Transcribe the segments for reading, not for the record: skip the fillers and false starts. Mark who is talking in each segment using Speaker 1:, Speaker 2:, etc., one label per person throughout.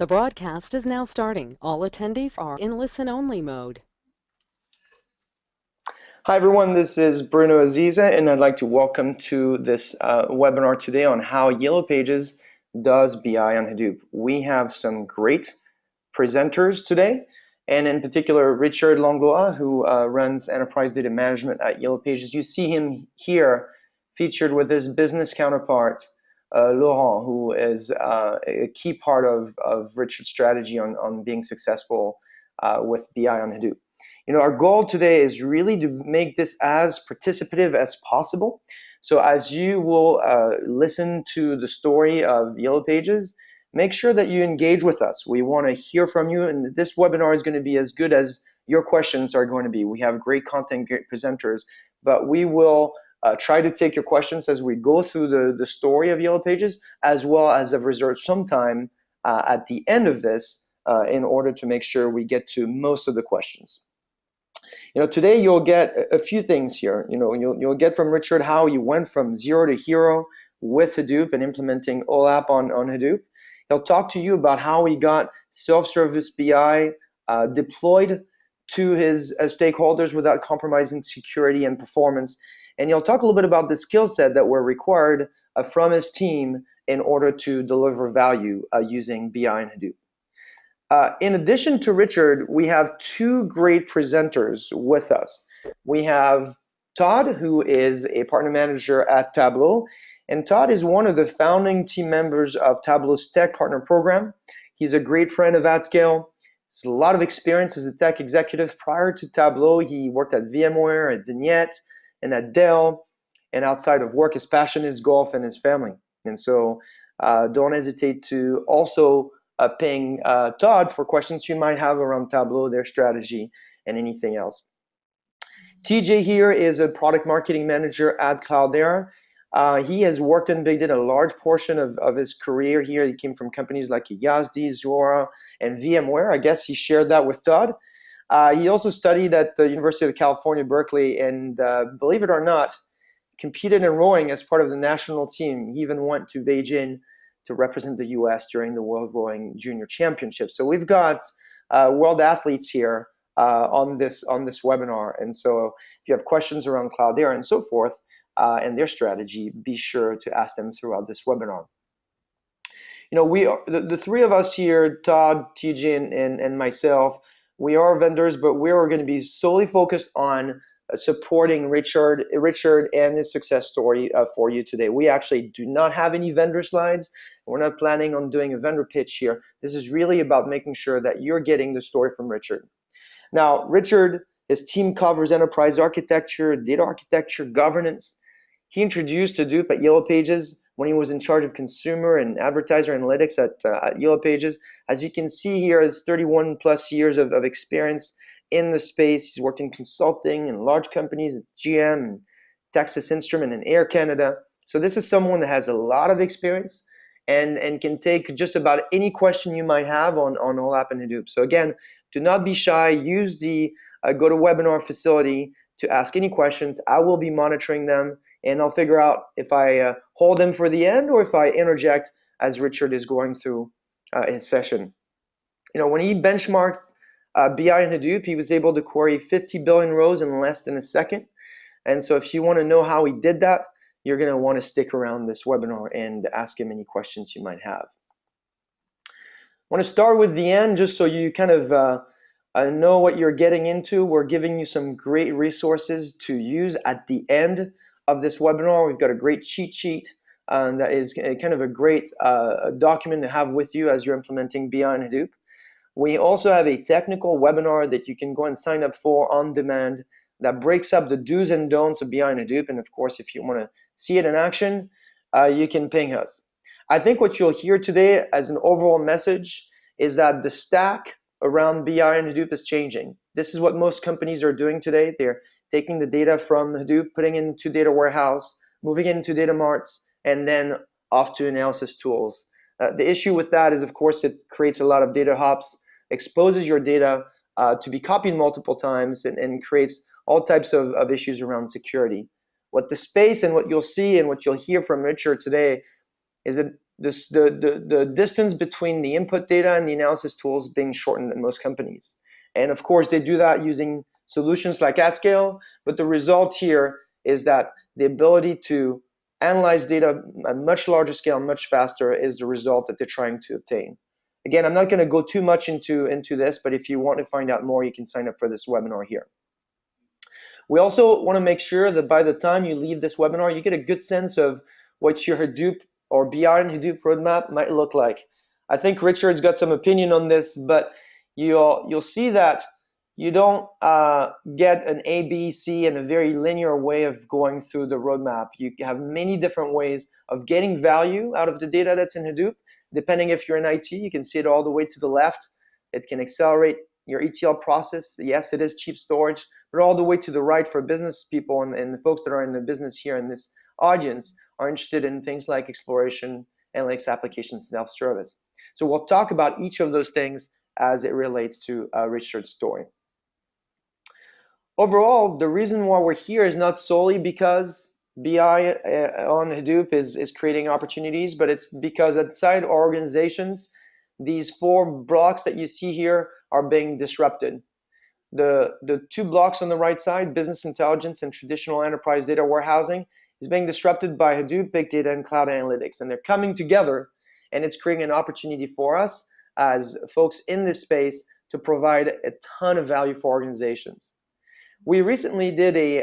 Speaker 1: The broadcast is now starting. All attendees are in listen-only mode.
Speaker 2: Hi everyone, this is Bruno Aziza, and I'd like to welcome to this webinar today on how Yellow Pages does BI on Hadoop. We have some great presenters today, and in particular Richard Langlois, who runs enterprise data management at Yellow Pages. You see him here featured with his business counterpart, Laurent, who is a key part of Richard's strategy on being successful with BI on Hadoop. You know, our goal today is really to make this as participative as possible. So as you will listen to the story of Yellow Pages, make sure that you engage with us. We want to hear from you, and this webinar is going to be as good as your questions are going to be. We have great content, great presenters, but we will try to take your questions as we go through the story of Yellow Pages, as well as have reserved some time at the end of this in order to make sure we get to most of the questions. You know, today you'll get a few things here. You know, you'll get from Richard how he went from zero to hero with Hadoop and implementing OLAP on Hadoop. He'll talk to you about how he got self-service BI deployed to his stakeholders without compromising security and performance. And he'll talk a little bit about the skill set that were required from his team in order to deliver value using BI and Hadoop. In addition to Richard, we have two great presenters with us. We have Todd, who is a partner manager at Tableau, and Todd is one of the founding team members of Tableau's Tech Partner Program. He's a great friend of AtScale. He's a lot of experience as a tech executive. Prior to Tableau, he worked at VMware, at Vignette, and at Dell. And outside of work, his passion is golf and his family. And so don't hesitate to also ping Todd for questions you might have around Tableau, their strategy, and anything else. TJ here is a product marketing manager at Cloudera. He has worked in big data a large portion of his career here. He came from companies like Yazdi, Zuora, and VMware. I guess he shared that with Todd. He also studied at the University of California, Berkeley, and believe it or not, competed in rowing as part of the national team. He even went to Beijing to represent the US during the World Rowing Junior Championship. So we've got world athletes here on this webinar. And so if you have questions around Cloudera and so forth and their strategy, be sure to ask them throughout this webinar. You know, we are, the three of us here, Todd, TJ, and myself, we are vendors, but we are going to be solely focused on supporting Richard and his success story for you today. We actually do not have any vendor slides. We're not planning on doing a vendor pitch here. This is really about making sure that you're getting the story from Richard. Now, Richard, his team covers enterprise architecture, data architecture, governance. He introduced Hadoop at Yellow Pages when he was in charge of consumer and advertiser analytics at Yellow Pages. As you can see here, has 31 plus years of experience in the space. He's worked in consulting and large companies at GM, and Texas Instrument, and Air Canada. So this is someone that has a lot of experience and can take just about any question you might have on OLAP and Hadoop. So again, do not be shy. Use the GoToWebinar facility to ask any questions. I will be monitoring them, and I'll figure out if I hold them for the end or if I interject as Richard is going through his session. You know, when he benchmarked BI and Hadoop, he was able to query 50 billion rows in less than a second. And so if you want to know how he did that, you're going to want to stick around this webinar and ask him any questions you might have. I want to start with the end just so you kind of know what you're getting into. We're giving you some great resources to use at the end of this webinar. We've got a great cheat sheet that is kind of a great document to have with you as you're implementing BI and Hadoop. We also have a technical webinar that you can go and sign up for on demand that breaks up the do's and don'ts of BI and Hadoop. And of course, if you want to see it in action, you can ping us. I think what you'll hear today as an overall message is that the stack around BI and Hadoop is changing. This is what most companies are doing today. They're taking the data from Hadoop, putting it into data warehouse, moving it into data marts, and then off to analysis tools. The issue with that is, of course, it creates a lot of data hops, exposes your data to be copied multiple times, and creates all types of issues around security. What the space and what you'll see and what you'll hear from Richard today is that the distance between the input data and the analysis tools being shortened in most companies. And of course, they do that using solutions like AtScale, but the result here is that the ability to analyze data at much larger scale, much faster, is the result that they're trying to obtain. Again, I'm not going to go too much into this, but if you want to find out more, you can sign up for this webinar here. We also want to make sure that by the time you leave this webinar, you get a good sense of what your Hadoop or BI and Hadoop roadmap might look like. I think Richard's got some opinion on this, but you'll see that you don't get an A, B, C and a very linear way of going through the roadmap. You have many different ways of getting value out of the data that's in Hadoop. Depending if you're in IT, you can see it all the way to the left. It can accelerate your ETL process. Yes, it is cheap storage, but all the way to the right for business people and the folks that are in the business here in this audience are interested in things like exploration, analytics, applications, self-service. So we'll talk about each of those things as it relates to Richard's story. Overall, the reason why we're here is not solely because BI on Hadoop is creating opportunities, but it's because outside organizations, these 4 blocks that you see here are being disrupted. The 2 blocks on the right side, business intelligence and traditional enterprise data warehousing, is being disrupted by Hadoop, big data, and cloud analytics. And they're coming together, and it's creating an opportunity for us as folks in this space to provide a ton of value for organizations. We recently did a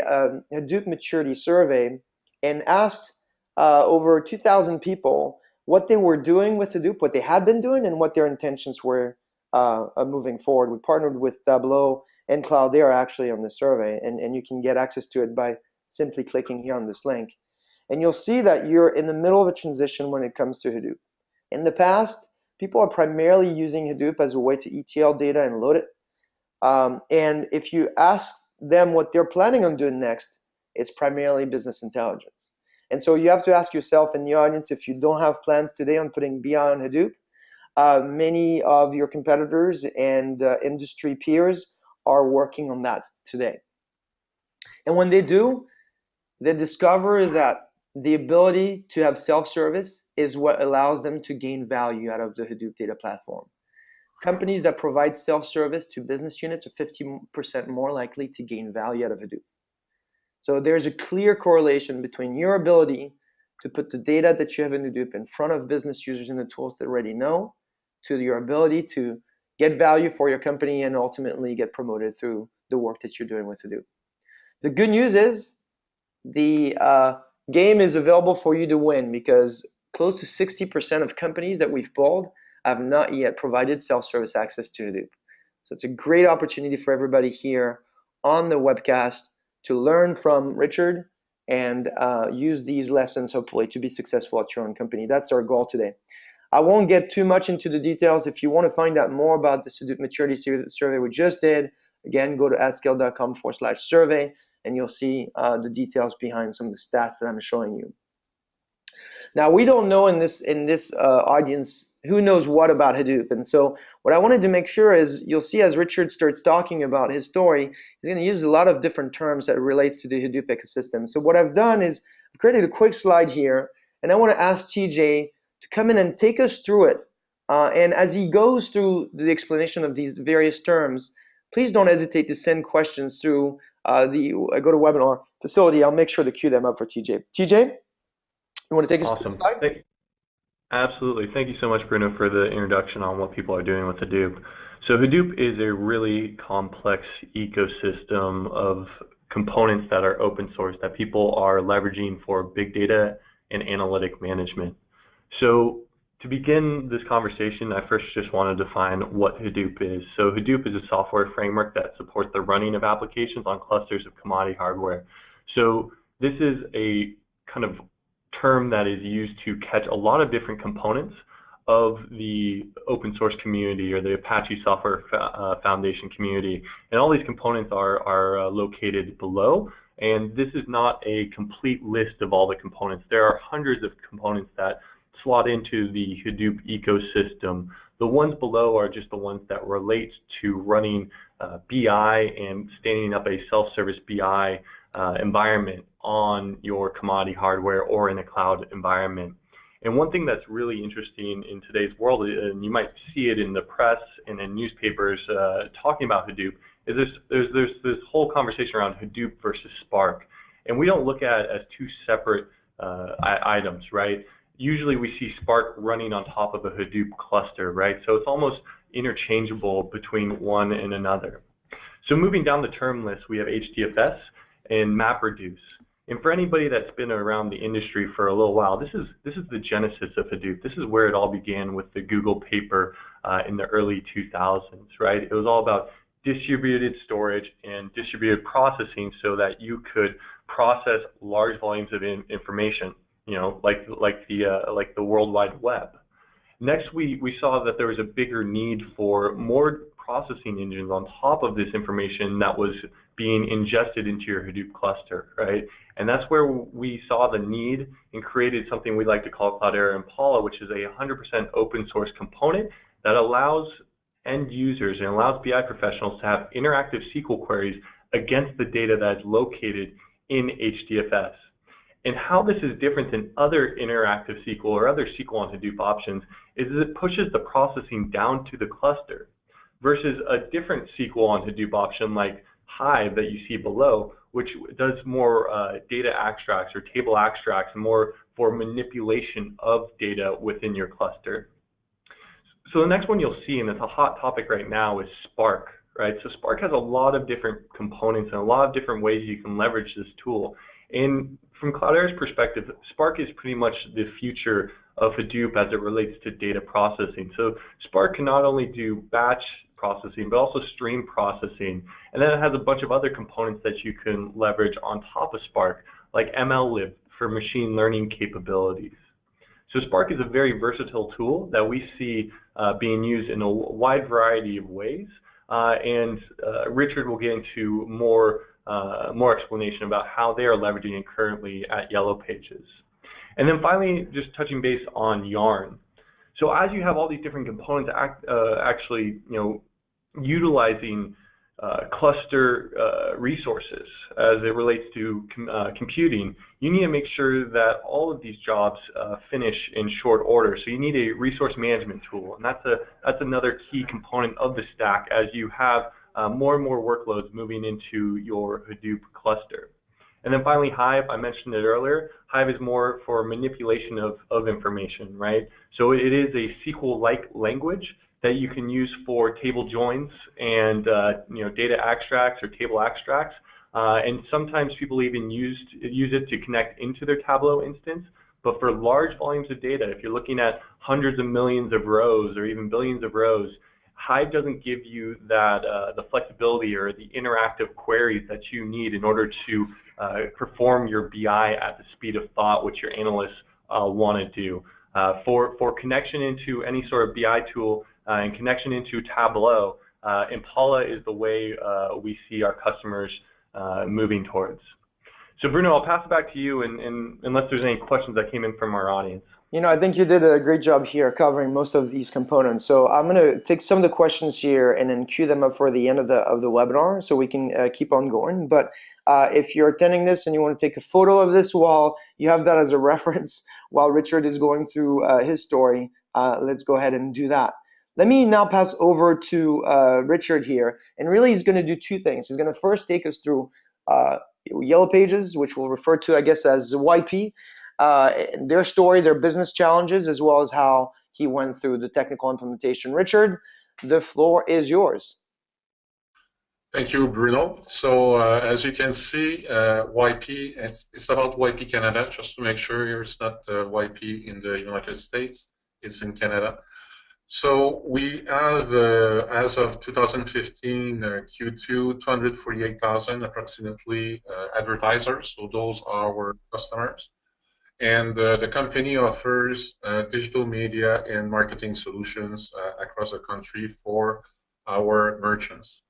Speaker 2: Hadoop maturity survey and asked over 2,000 people what they were doing with Hadoop, what they had been doing, and what their intentions were moving forward. We partnered with Tableau and Cloudera actually on the survey, and you can get access to it by simply clicking here on this link. And you'll see that you're in the middle of a transition when it comes to Hadoop. In the past, people are primarily using Hadoop as a way to ETL data and load it. And if you ask them what they're planning on doing next, it's primarily business intelligence. And so you have to ask yourself in the audience, if you don't have plans today on putting BI on Hadoop, many of your competitors and industry peers are working on that today. And when they do, they discover that the ability to have self-service is what allows them to gain value out of the Hadoop data platform. Companies that provide self-service to business units are 50% more likely to gain value out of Hadoop. So there's a clear correlation between your ability to put the data that you have in Hadoop in front of business users and the tools they already know, to your ability to get value for your company and ultimately get promoted through the work that you're doing with Hadoop. The good news is the game is available for you to win, because close to 60% of companies that we've polled have not yet provided self-service access to Hadoop. So it's a great opportunity for everybody here on the webcast to learn from Richard and use these lessons hopefully to be successful at your own company. That's our goal today. I won't get too much into the details. If you want to find out more about the Hadoop maturity survey we just did, again, go to atscale.com/survey and you'll see the details behind some of the stats that I'm showing you. Now, we don't know in this audience who knows what about Hadoop, and so what I wanted to make sure is you'll see as Richard starts talking about his story, he's going to use a lot of different terms that relates to the Hadoop ecosystem. So what I've done is I've created a quick slide here, and I want to ask TJ to come in and take us through it. And as he goes through the explanation of these various terms, please don't hesitate to send questions through the GoToWebinar facility. I'll make sure to queue them up for TJ. TJ? You want to take us to the slide?
Speaker 3: Absolutely. Thank you so much, Bruno, for the introduction on what people are doing with Hadoop. So Hadoop is a really complex ecosystem of components that are open source that people are leveraging for big data and analytic management. So to begin this conversation, I first just want to define what Hadoop is. So Hadoop is a software framework that supports the running of applications on clusters of commodity hardware. So this is a kind of term that is used to catch a lot of different components of the open source community or the Apache Software Foundation community. And all these components are located below. And this is not a complete list of all the components. There are hundreds of components that slot into the Hadoop ecosystem. The ones below are just the ones that relate to running BI and standing up a self-service BI environment on your commodity hardware or in a cloud environment. And one thing that's really interesting in today's world, and you might see it in the press and in newspapers talking about Hadoop, is there's this whole conversation around Hadoop versus Spark. And we don't look at it as two separate items, right? Usually we see Spark running on top of a Hadoop cluster, right? So it's almost interchangeable between one and another. So moving down the term list, we have HDFS and MapReduce. And for anybody that's been around the industry for a little while, this is the genesis of Hadoop. This is where it all began with the Google paper in the early 2000s, right? It was all about distributed storage and distributed processing so that you could process large volumes of information, you know, like the World Wide Web. Next, we saw that there was a bigger need for more processing engines on top of this information that was being ingested into your Hadoop cluster, right? And that's where we saw the need and created something we like to call Cloudera Impala, which is a 100% open source component that allows end users and allows BI professionals to have interactive SQL queries against the data that is located in HDFS. And how this is different than other interactive SQL or other SQL on Hadoop options is it pushes the processing down to the cluster versus a different SQL on Hadoop option like Hive that you see below, which does more data extracts or table extracts, more for manipulation of data within your cluster. So the next one you'll see, and it's a hot topic right now, is Spark, right? So Spark has a lot of different components and a lot of different ways you can leverage this tool. And from Cloudera's perspective, Spark is pretty much the future of Hadoop as it relates to data processing. So Spark can not only do batch processing, but also stream processing. And then it has a bunch of other components that you can leverage on top of Spark, like MLlib for machine learning capabilities. So Spark is a very versatile tool that we see being used in a wide variety of ways. And Richard will get into more explanation about how they are leveraging it currently at Yellow Pages. And then finally, just touching base on Yarn. So as you have all these different components actually, utilizing cluster resources as it relates to computing, you need to make sure that all of these jobs finish in short order. So you need a resource management tool, and that's another key component of the stack as you have more and more workloads moving into your Hadoop cluster. And then finally, Hive, I mentioned it earlier. Hive is more for manipulation of information, right? So it is a SQL-like language that you can use for table joins and data extracts or table extracts. And sometimes people even use it to connect into their Tableau instance. But for large volumes of data, if you're looking at hundreds of millions of rows or even billions of rows, Hive doesn't give you that the flexibility or the interactive queries that you need in order to perform your BI at the speed of thought, which your analysts want to do. For connection into any sort of BI tool and connection into Tableau, Impala is the way we see our customers moving towards. So Bruno, I'll pass it back to you, and unless there's any questions that came in from our audience.
Speaker 2: I think you did a great job here covering most of these components. So I'm going to take some of the questions here and then queue them up for the end of the webinar so we can keep on going. But if you're attending this and you want to take a photo of this while you have that as a reference while Richard is going through his story, let's go ahead and do that. Let me now pass over to Richard here. And really he's going to do two things. He's going to first take us through Yellow Pages, which we'll refer to, I guess, as YP. Their story, their business challenges, as well as how he went through the technical implementation. Richard, the floor is yours.
Speaker 4: Thank you, Bruno. So as you can see, YP, it's about YP Canada, just to make sure here it's not YP in the United States, it's in Canada. So we have, as of 2015 Q2, 248,000 approximately advertisers, so those are our customers. And the company offers digital media and marketing solutions across the country for our merchants.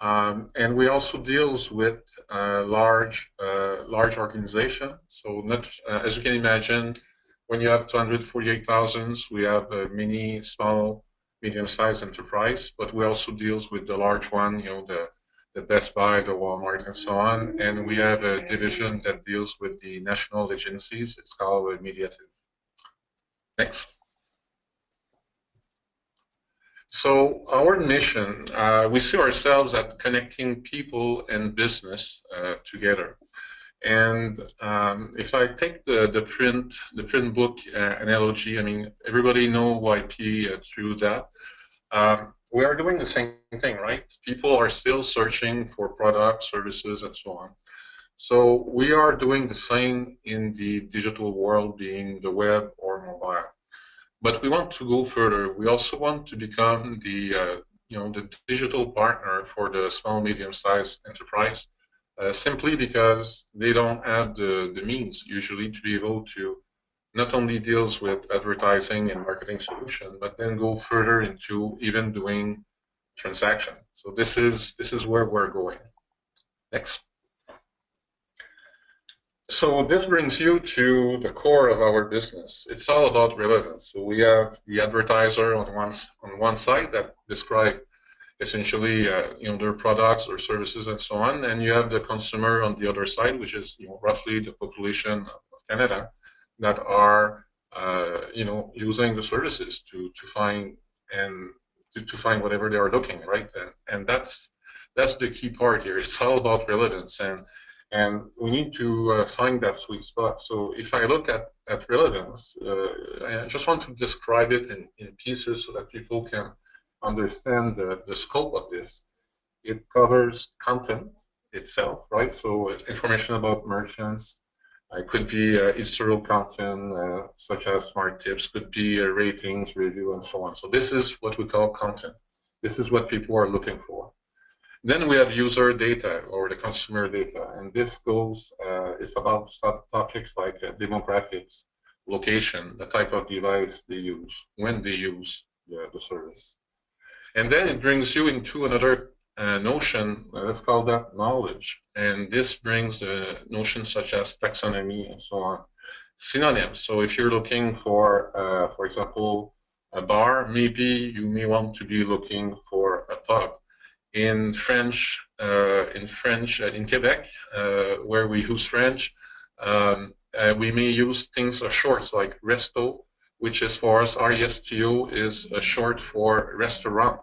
Speaker 4: And we also deals with large organizations. So not, as you can imagine, when you have 248,000, we have mini, small, medium-sized enterprise, but we also deals with the large one, the Best Buy, the Walmart, and so on. And we have a division that deals with the national agencies. It's called Mediative. Next. So our mission, we see ourselves at connecting people and business together. And if I take the print book analogy, I mean, everybody know YP through that. We are doing the same thing, right? People are still searching for products, services, and so on. So we are doing the same in the digital world, being the web or mobile. But we want to go further. We also want to become the the digital partner for the small, medium-sized enterprise, simply because they don't have the means usually to be able to not only deals with advertising and marketing solution, but then go further into even doing transaction. So this is where we're going. Next. So this brings you to the core of our business. It's all about relevance. So we have the advertiser on one side that describe essentially their products or services and so on, and you have the consumer on the other side, which is roughly the population of Canada that are using the services to find to find whatever they are looking, right? And that's the key part here. It's all about relevance, and we need to find that sweet spot. So if I look at relevance, I just want to describe it in pieces so that people can understand the scope of this. It covers content itself, right? So information about merchants. It could be historical content, such as smart tips, could be ratings, review, and so on. So this is what we call content. This is what people are looking for. Then we have user data or the consumer data, and this goes, it's about subtopics like demographics, location, the type of device they use, when they use the service. And then it brings you into another notion, let's call that knowledge. And this brings notions such as taxonomy and so on. Synonyms. So if you're looking for example, a bar, maybe you may want to be looking for a pub. In French, in Quebec, where we use French, we may use things as shorts like resto, which is for us, R-E-S-T-O is a short for restaurant.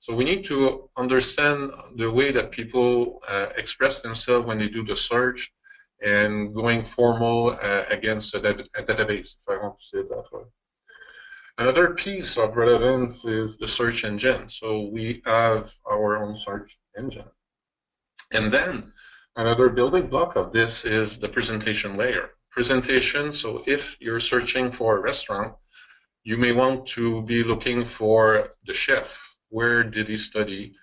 Speaker 4: So we need to understand the way that people express themselves when they do the search and going formal against a database, if I want to say it that way. Another piece of relevance is the search engine. So we have our own search engine. And then another building block of this is the presentation layer. Presentation, so if you're searching for a restaurant, you may want to be looking for the chef. Where did he study?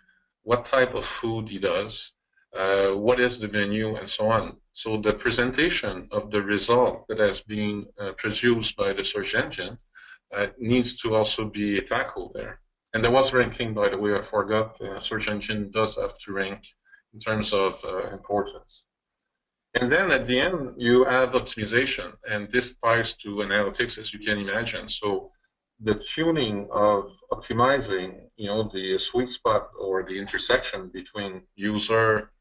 Speaker 4: What type of food he does? What is the menu, and so on. So the presentation of the result that has been produced by the search engine needs to also be tackled there. And there was ranking, by the way, I forgot. Search engine does have to rank in terms of importance. And then at the end, you have optimization, and this ties to analytics, as you can imagine. So the tuning of optimizing, the sweet spot or the intersection between user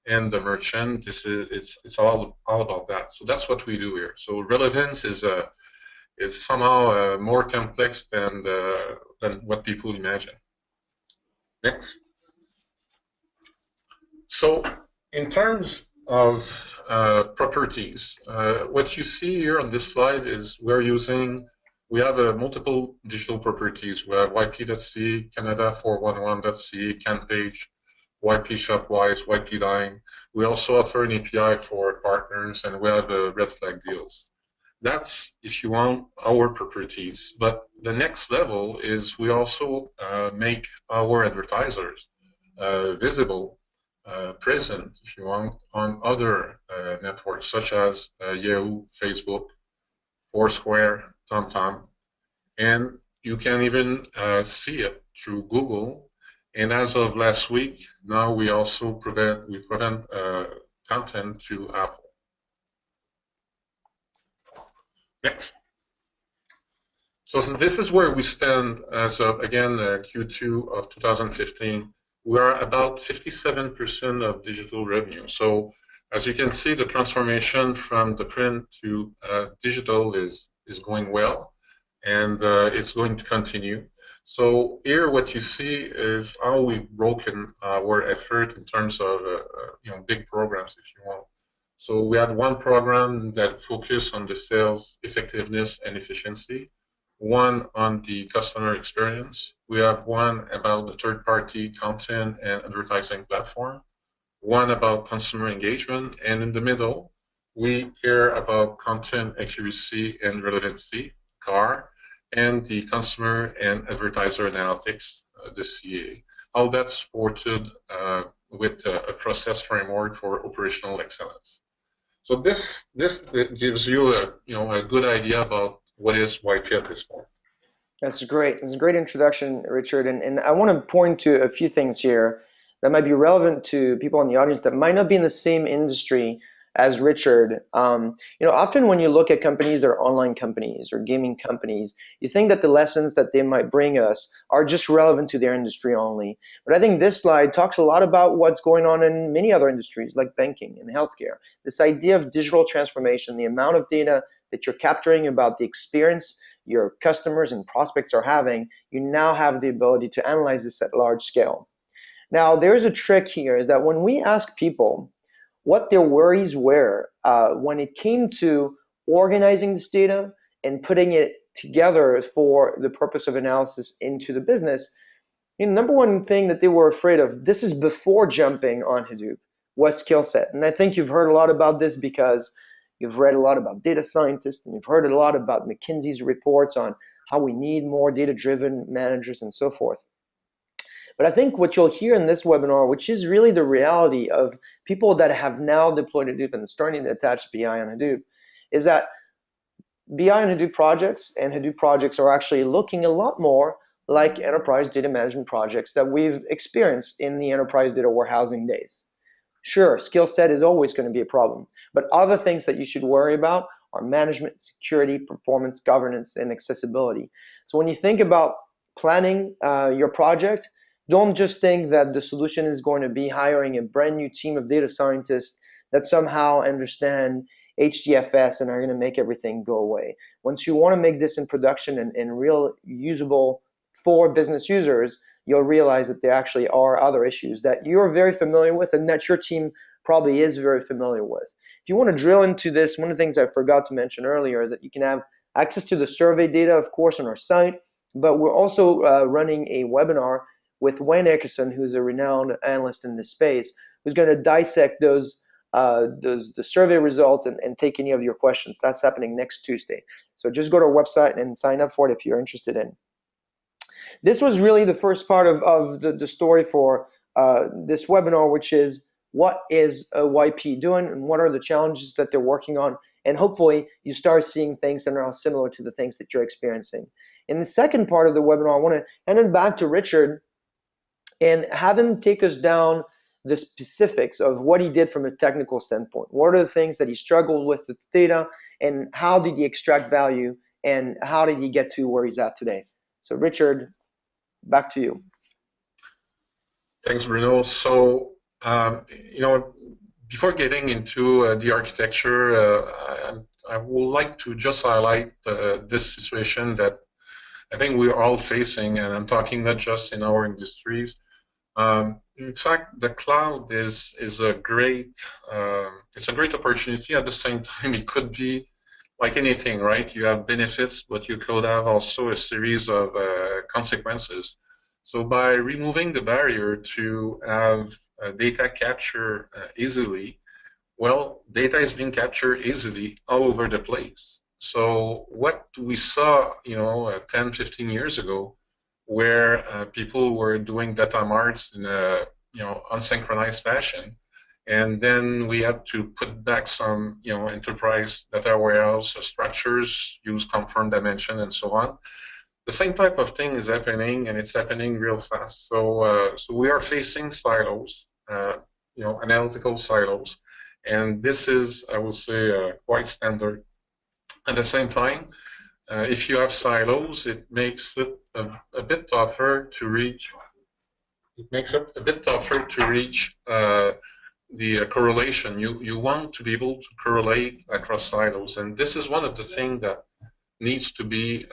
Speaker 4: and the merchant, it's all about that. So that's what we do here. So relevance is somehow more complex than what people imagine. Next. So in terms of properties, what you see here on this slide is we have multiple digital properties. We have YP.ca, Canada411.ca, CanPage, YP Shopwise, YP Line. We also offer an API for partners, and we have red flag deals. That's, if you want, our properties. But the next level is we also make our advertisers visible, present, if you want, on other networks such as Yahoo, Facebook, Foursquare, TomTom, and you can even see it through Google. And as of last week, now we also prevent content to Apple. Next. So this is where we stand as of, again, Q2 of 2015. We are about 57% of digital revenue. So as you can see, the transformation from the print to digital is going well. and it's going to continue. So here, what you see is how we've broken our effort in terms of big programs, if you want. So we had one program that focused on the sales effectiveness and efficiency, one on the customer experience. We have one about the third-party content and advertising platform, one about consumer engagement, and in the middle, we care about content accuracy and relevancy, CAR, and the consumer and advertiser analytics, the CA. How that's supported with a process framework for operational excellence. So this gives you a good idea about what is YP at this point.
Speaker 2: That's great. It's a great introduction, Richard. And I want to point to a few things here that might be relevant to people in the audience that might not be in the same industry as Richard. Often when you look at companies that are online companies or gaming companies, you think that the lessons that they might bring us are just relevant to their industry only. But I think this slide talks a lot about what's going on in many other industries like banking and healthcare. This idea of digital transformation, the amount of data that you're capturing about the experience your customers and prospects are having, you now have the ability to analyze this at large scale. Now, there's a trick here is that when we ask people what their worries were when it came to organizing this data and putting it together for the purpose of analysis into the business, the number one thing that they were afraid of, this is before jumping on Hadoop, was skill set. And I think you've heard a lot about this because you've read a lot about data scientists and you've heard a lot about McKinsey's reports on how we need more data-driven managers and so forth. But I think what you'll hear in this webinar, which is really the reality of people that have now deployed Hadoop and starting to attach BI on Hadoop, is that BI and Hadoop projects and Hadoop projects are actually looking a lot more like enterprise data management projects that we've experienced in the enterprise data warehousing days. Sure, skill set is always going to be a problem, but other things that you should worry about are management, security, performance, governance, and accessibility. So when you think about planning your project, don't just think that the solution is going to be hiring a brand new team of data scientists that somehow understand HDFS and are going to make everything go away. Once you want to make this in production and real usable for business users, you'll realize that there actually are other issues that you're very familiar with and that your team probably is very familiar with. If you want to drill into this, one of the things I forgot to mention earlier is that you can have access to the survey data, of course, on our site, but we're also running a webinar with Wayne Eckerson, who's a renowned analyst in this space, who's going to dissect the survey results and take any of your questions. That's happening next Tuesday. So just go to our website and sign up for it if you're interested in. This was really the first part of the story for this webinar, which is what is YP doing and what are the challenges that they're working on, and hopefully you start seeing things that are similar to the things that you're experiencing. In the second part of the webinar, I want to hand it back to Richard and have him take us down the specifics of what he did from a technical standpoint. What are the things that he struggled with the data, and how did he extract value, and how did he get to where he's at today? So Richard, back to you.
Speaker 4: Thanks, Bruno. So, before getting into the architecture, I would like to just highlight this situation that I think we are all facing, and I'm talking not just in our industries. In fact, the cloud is a great it's a great opportunity. At the same time, it could be like anything, right? You have benefits, but you could have also a series of consequences. So by removing the barrier to have data capture easily, well, data is being captured easily all over the place. So what we saw, 10, 15 years ago, where people were doing data marts in a unsynchronized fashion, and then we had to put back some enterprise data warehouse structures, use confirmed dimension, and so on. The same type of thing is happening, and it's happening real fast. So we are facing silos, analytical silos, and this is, I would say, quite standard. At the same time, if you have silos, it makes it a bit tougher to reach. It makes it a bit tougher to reach the correlation. You want to be able to correlate across silos, and this is one of the things that needs to be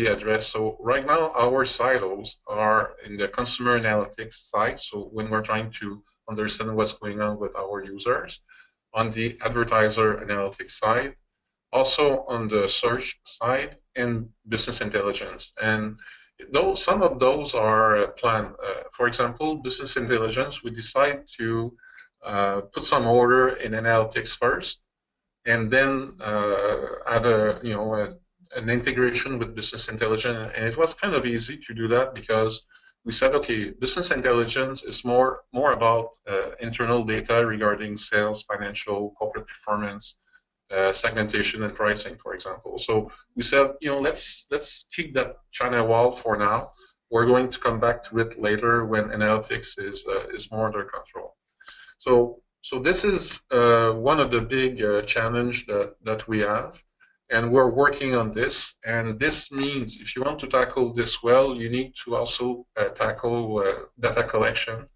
Speaker 4: addressed. So right now, our silos are in the consumer analytics side. So when we're trying to understand what's going on with our users, on the advertiser analytics side, also on the search side, and business intelligence. And some of those are planned. For example, business intelligence, we decide to put some order in analytics first, and then add an integration with business intelligence. And it was kind of easy to do that because we said, okay, business intelligence is more about internal data regarding sales, financial, corporate performance, segmentation, and pricing, for example. So we said, let's keep that China wall for now. We're going to come back to it later when analytics is more under control. So this is one of the big challenge that we have, and we're working on this. And this means if you want to tackle this well, you need to also tackle data collection.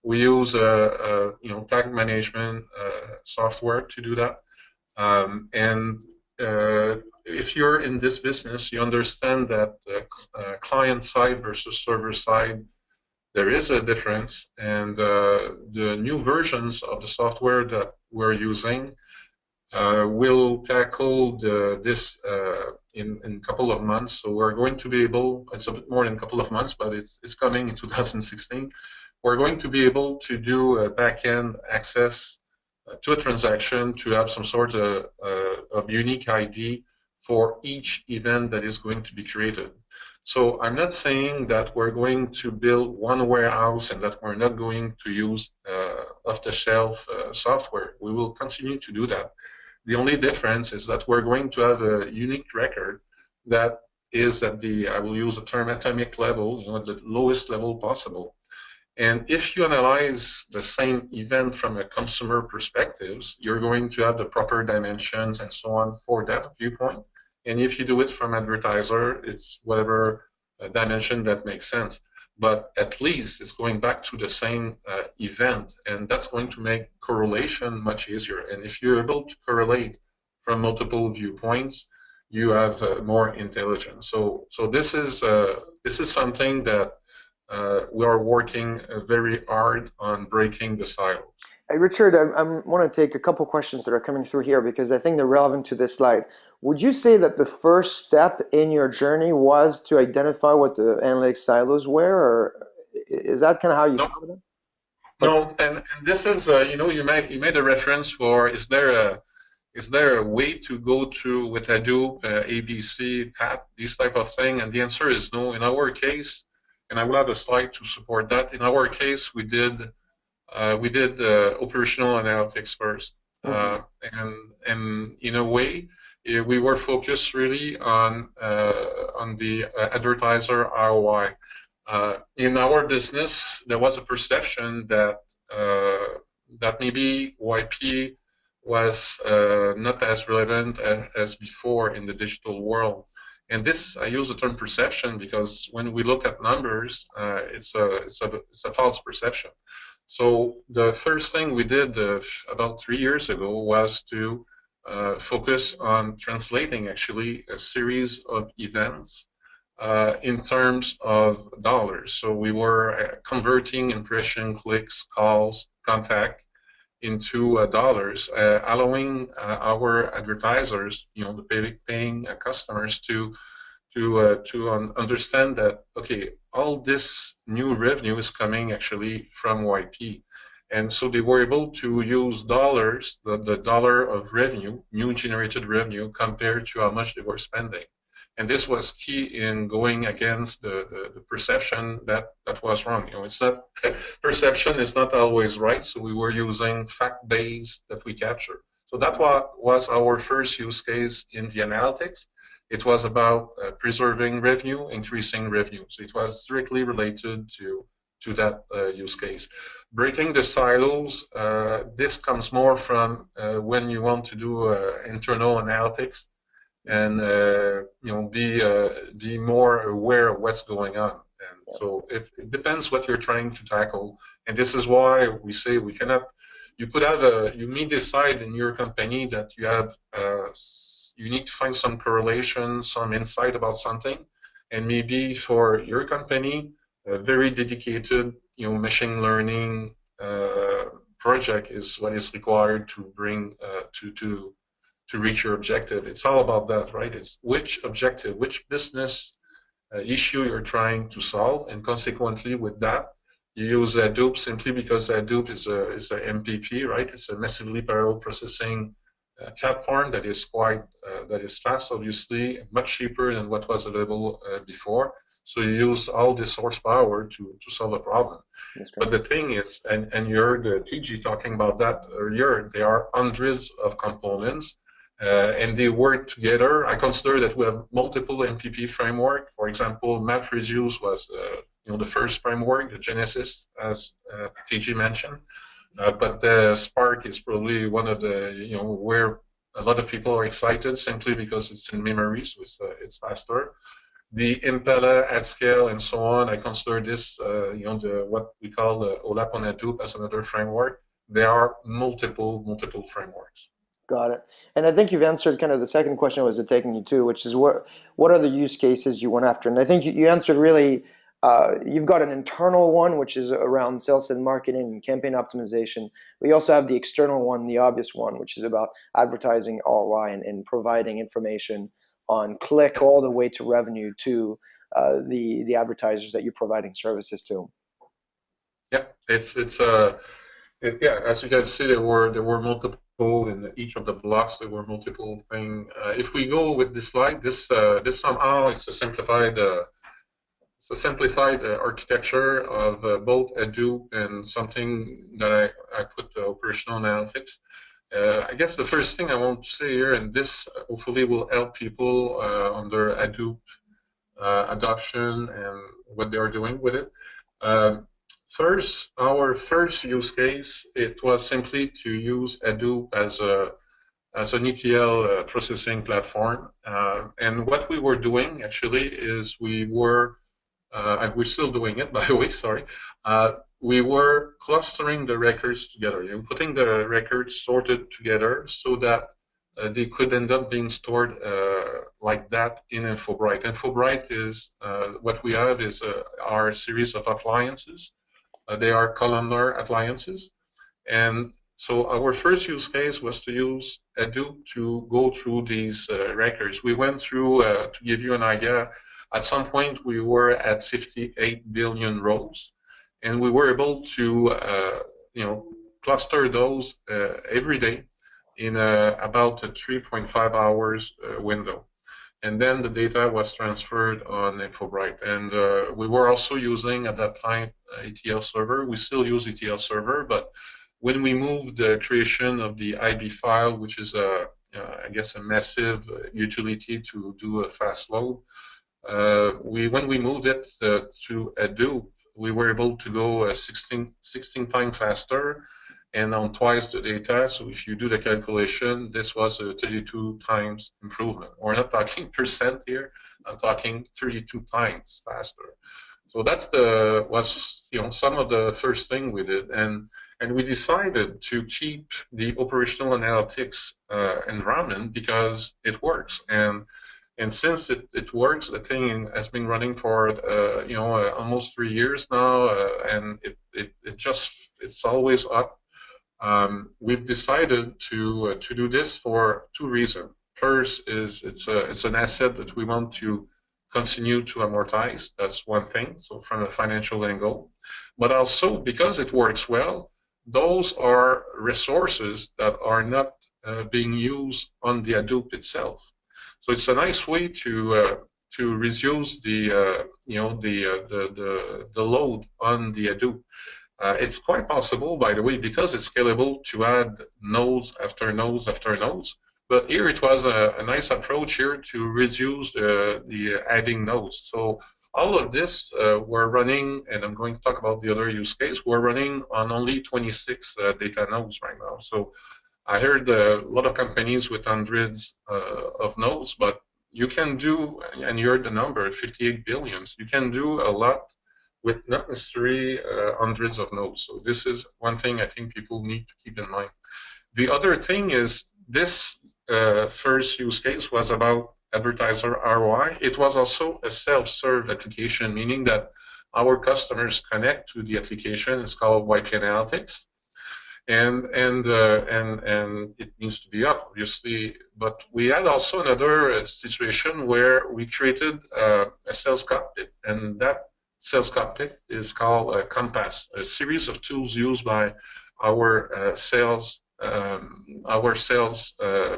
Speaker 4: We use tag management software to do that. If you're in this business, you understand that client side versus server side, there is a difference, and the new versions of the software that we're using will tackle this in a couple of months. So we're going to be able, it's a bit more than a couple of months, but it's coming in 2016. We're going to be able to do a back-end access to a transaction to have some sort of unique ID for each event that is going to be created. So I'm not saying that we're going to build one warehouse and that we're not going to use off-the-shelf software. We will continue to do that. The only difference is that we're going to have a unique record that is at the, I will use the term atomic level, the lowest level possible. And if you analyze the same event from a consumer perspective, you're going to have the proper dimensions and so on for that viewpoint. And if you do it from advertiser, it's whatever dimension that makes sense. But at least it's going back to the same event, and that's going to make correlation much easier. And if you're able to correlate from multiple viewpoints, you have more intelligence. So this is something that we are working very hard on breaking the silos.
Speaker 2: Hey, Richard, I want to take a couple questions that are coming through here because I think they're relevant to this slide. Would you say that the first step in your journey was to identify what the analytics silos were, or is that kind of how you thought of it?
Speaker 4: No, and this is you made a reference for is there a way to go through with Hadoop, ABC, PAT, these type of thing? And the answer is no. In our case, and I will have a slide to support that. In our case, we did operational analytics first, and in a way, we were focused really on the advertiser ROI. In our business, there was a perception that that maybe YP was not as relevant as before in the digital world. And this, I use the term perception because when we look at numbers, it's a false perception. So the first thing we did about 3 years ago was to focus on translating actually a series of events in terms of dollars. So we were converting impression, clicks, calls, contact into dollars, allowing our advertisers, the paying customers, to understand that, okay, all this new revenue is coming actually from YP. And so they were able to use dollars, the dollar of revenue, new generated revenue, compared to how much they were spending. And this was key in going against the perception that was wrong. It's not perception is not always right. So we were using fact-based that we capture. So that was our first use case in the analytics. It was about preserving revenue, increasing revenue. So it was directly related to that use case. Breaking the silos, this comes more from when you want to do internal analytics and be more aware of what's going on. And so it depends what you're trying to tackle. And this is why we say we cannot. You could have you may decide in your company that you have you need to find some correlation, some insight about something, and maybe for your company, a very dedicated, machine learning project is what is required to bring to reach your objective. It's all about that, right? It's which objective, which business issue you're trying to solve, and consequently with that, you use Hadoop simply because Hadoop is a MPP, right? It's a massively parallel processing platform that is that is fast, obviously, much cheaper than what was available before. So you use all this horsepower to solve a problem. But the thing is, and you heard TG talking about that earlier, there are hundreds of components. And they work together. I consider that we have multiple MPP framework. For example, MapReduce was the first framework, the Genesis, as TG mentioned. But Spark is probably one of the where a lot of people are excited simply because it's in memory, so it's faster. The Impala, AtScale, and so on. I consider this what we call the OLAP on Hadoop as another framework. There are multiple frameworks.
Speaker 2: Got it. And I think you've answered kind of the second question I was taking you to, which is what are the use cases you went after? And I think you answered really, you've got an internal one, which is around sales and marketing and campaign optimization. We also have the external one, the obvious one, which is about advertising ROI and providing information on click all the way to revenue to the advertisers that you're providing services to.
Speaker 4: Yeah, yeah, as you can see, there were multiple in each of the blocks. There were multiple things. If we go with this slide, this somehow is a simplified architecture of both Hadoop and something that I put operational analytics. I guess the first thing I want to say here, and this hopefully will help people under Hadoop adoption and what they are doing with it. First, our first use case, it was simply to use Hadoop as an ETL processing platform. And what we were doing actually is we're still doing it, by the way, sorry. We were clustering the records together, putting the records sorted together so that they could end up being stored like that in InfoBright. InfoBright is what we have is our series of appliances. They are columnar appliances. And so our first use case was to use Hadoop to go through these records. We went through, to give you an idea, at some point we were at 58 billion rows, and we were able to cluster those every day in about a 3.5 hours window. And then the data was transferred on InfoBright. And we were also using, at that time, ETL server. We still use ETL server, but when we moved the creation of the IB file, which is, I guess, a massive utility to do a fast load, when we moved it to Hadoop, we were able to go 16 times faster and on twice the data. So if you do the calculation, this was a 32 times improvement. We're not talking percent here. I'm talking 32 times faster. So that's some of the first thing we did, and we decided to keep the operational analytics environment because it works. And since it works, the thing has been running for almost 3 years now, and it's always up. We've decided to do this for two reasons. First is it's an asset that we want to continue to amortize. That's one thing, so from a financial angle. But also because it works well, those are resources that are not being used on the Hadoop itself. So it's a nice way to reduce the load on the Hadoop. It's quite possible, by the way, because it's scalable, to add nodes after nodes after nodes. But here it was a nice approach here to reduce the adding nodes. So all of this we're running, and I'm going to talk about the other use case, we're running on only 26 data nodes right now. So I heard a lot of companies with hundreds of nodes, but you can do, and you heard the number, 58 billion. You can do a lot with not necessarily hundreds of nodes. So this is one thing I think people need to keep in mind. The other thing is this first use case was about advertiser ROI. It was also a self-serve application, meaning that our customers connect to the application. It's called YP Analytics, and it needs to be up, obviously. But we had also another situation where we created a sales cockpit, and that sales cockpit is called Compass, a series of tools used by our sales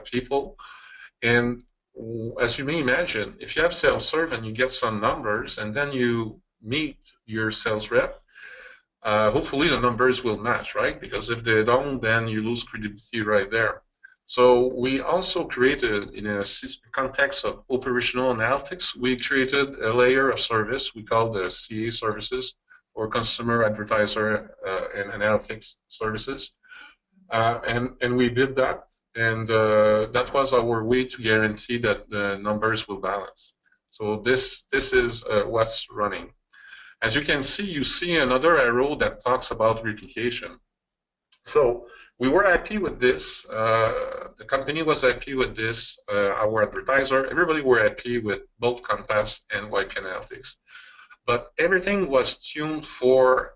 Speaker 4: people. And as you may imagine, if you have self-serve and you get some numbers, and then you meet your sales rep, hopefully the numbers will match, right? Because if they don't, then you lose credibility right there. So we also created, in a context of operational analytics, we created a layer of service we call the CA services, or Customer Advertiser and Analytics Services. And we did that, and that was our way to guarantee that the numbers will balance. So this is what's running. As you can see, you see another arrow that talks about replication. So we were happy with this. The company was happy with this. Our advertiser, everybody were happy with both Compass and YP Analytics. But everything was tuned for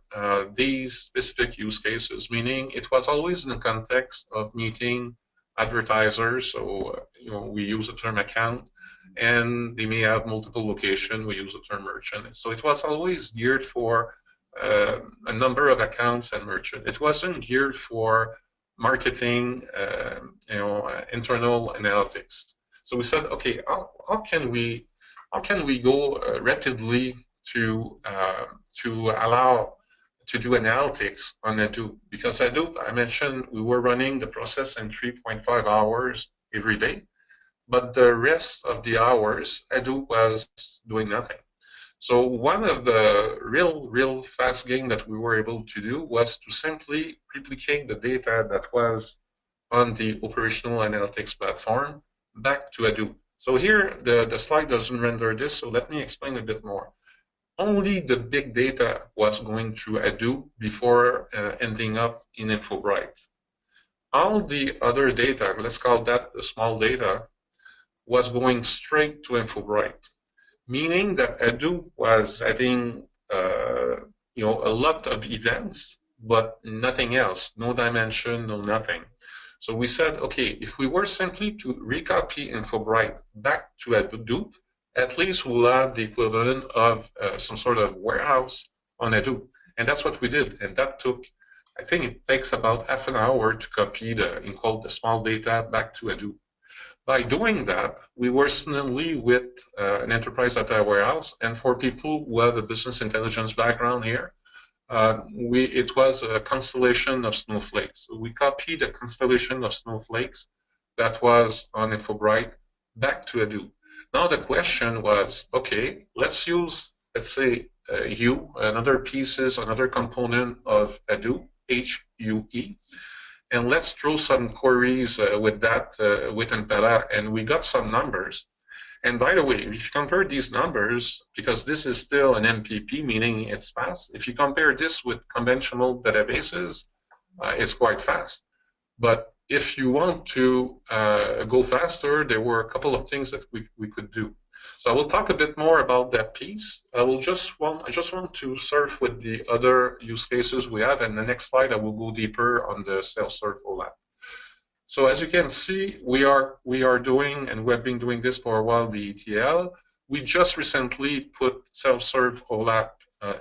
Speaker 4: these specific use cases, meaning it was always in the context of meeting advertisers. So we use the term account, and they may have multiple locations. We use the term merchant. So it was always geared for a number of accounts and merchant. It wasn't geared for marketing, internal analytics. So we said, okay, how can we go rapidly to allow to do analytics on Hadoop? Because Hadoop, I mentioned, we were running the process in 3.5 hours every day, but the rest of the hours, Hadoop was doing nothing. So one of the real fast gain that we were able to do was to simply replicate the data that was on the operational analytics platform back to Hadoop. So here, the slide doesn't render this, so let me explain a bit more. Only the big data was going through Hadoop before ending up in InfoBright. All the other data, let's call that the small data, was going straight to InfoBright, meaning that Hadoop was having a lot of events, but nothing else, no dimension, no nothing. So we said, okay, if we were simply to recopy InfoBright back to Hadoop, at least we'll have the equivalent of some sort of warehouse on Hadoop. And that's what we did. And that took, I think it takes about half an hour to copy the small data back to Hadoop. By doing that, we were suddenly with an enterprise data warehouse. And for people who have a business intelligence background here, it was a constellation of snowflakes. So we copied a constellation of snowflakes that was on InfoBright back to Hadoop. Now the question was, okay, let's use, let's say, another pieces, another component of Hadoop, HUE, and let's throw some queries with that, with Impala, and we got some numbers. And by the way, if you compare these numbers, because this is still an MPP, meaning it's fast, if you compare this with conventional databases, it's quite fast. But if you want to go faster, there were a couple of things that we could do. So I will talk a bit more about that piece. I just want to surf with the other use cases we have, and the next slide I will go deeper on the self-serve OLAP. So as you can see, we are doing, and we have been doing this for a while, the ETL. We just recently put self-serve OLAP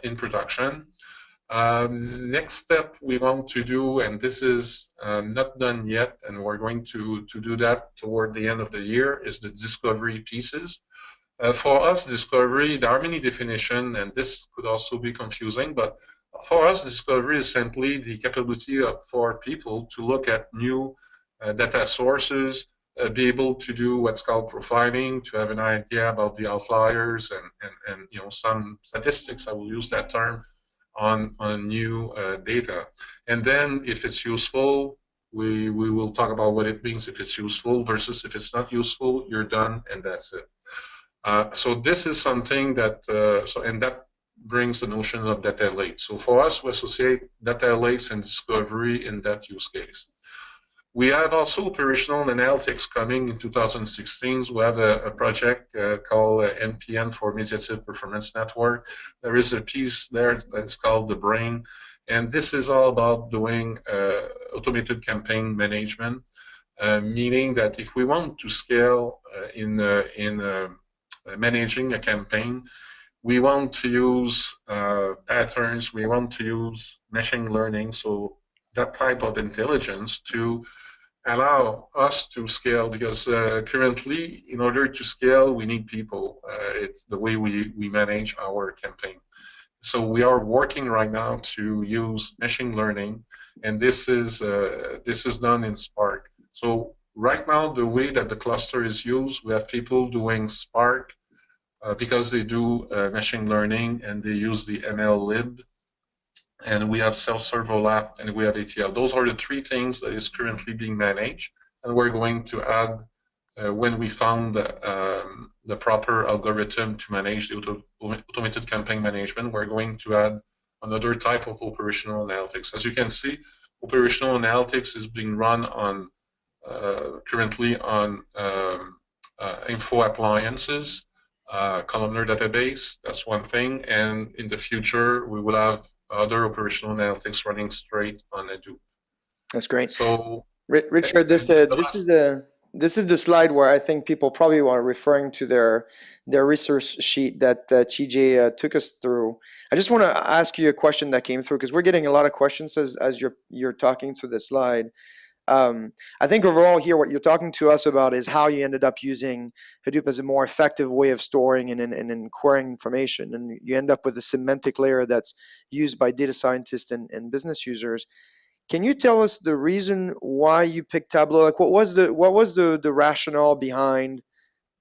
Speaker 4: in production. Next step we want to do, and this is not done yet, and we're going to do that toward the end of the year, is the discovery pieces. For us, discovery, there are many definitions, and this could also be confusing, but for us, discovery is simply the capability for people to look at new data sources, be able to do what's called profiling, to have an idea about the outliers and some statistics, I will use that term, on new data. And then if it's useful, we will talk about what it means if it's useful versus if it's not useful, you're done and that's it. So this is something that, and that brings the notion of data lake. So for us, we associate data lakes and discovery in that use case. We have also operational analytics coming in 2016. We have a project called NPN for Mediative Performance Network. There is a piece there that's called the Brain, and this is all about doing automated campaign management, meaning that if we want to scale in managing a campaign, we want to use patterns, we want to use machine learning, so that type of intelligence to allow us to scale, because currently, in order to scale, we need people. It's the way we manage our campaign. So we are working right now to use machine learning, and this is done in Spark. So right now, the way that the cluster is used, we have people doing Spark because they do machine learning and they use the ML-lib, and we have self-serve OLAP, and we have ATL. Those are the three things that is currently being managed, and we're going to add, when we found the proper algorithm to manage the automated campaign management, we're going to add another type of operational analytics. As you can see, operational analytics is being run on currently on info appliances, columnar database. That's one thing, and in the future we will have other operational analytics running straight on Hadoop.
Speaker 2: That's great.
Speaker 4: So,
Speaker 2: Richard, this is the slide where I think people probably are referring to their resource sheet that TJ took us through. I just want to ask you a question that came through, because we're getting a lot of questions as you're talking through the slide. I think overall here, what you're talking to us about is how you ended up using Hadoop as a more effective way of storing and querying information, and you end up with a semantic layer that's used by data scientists and business users. Can you tell us the reason why you picked Tableau? Like, what was the rationale behind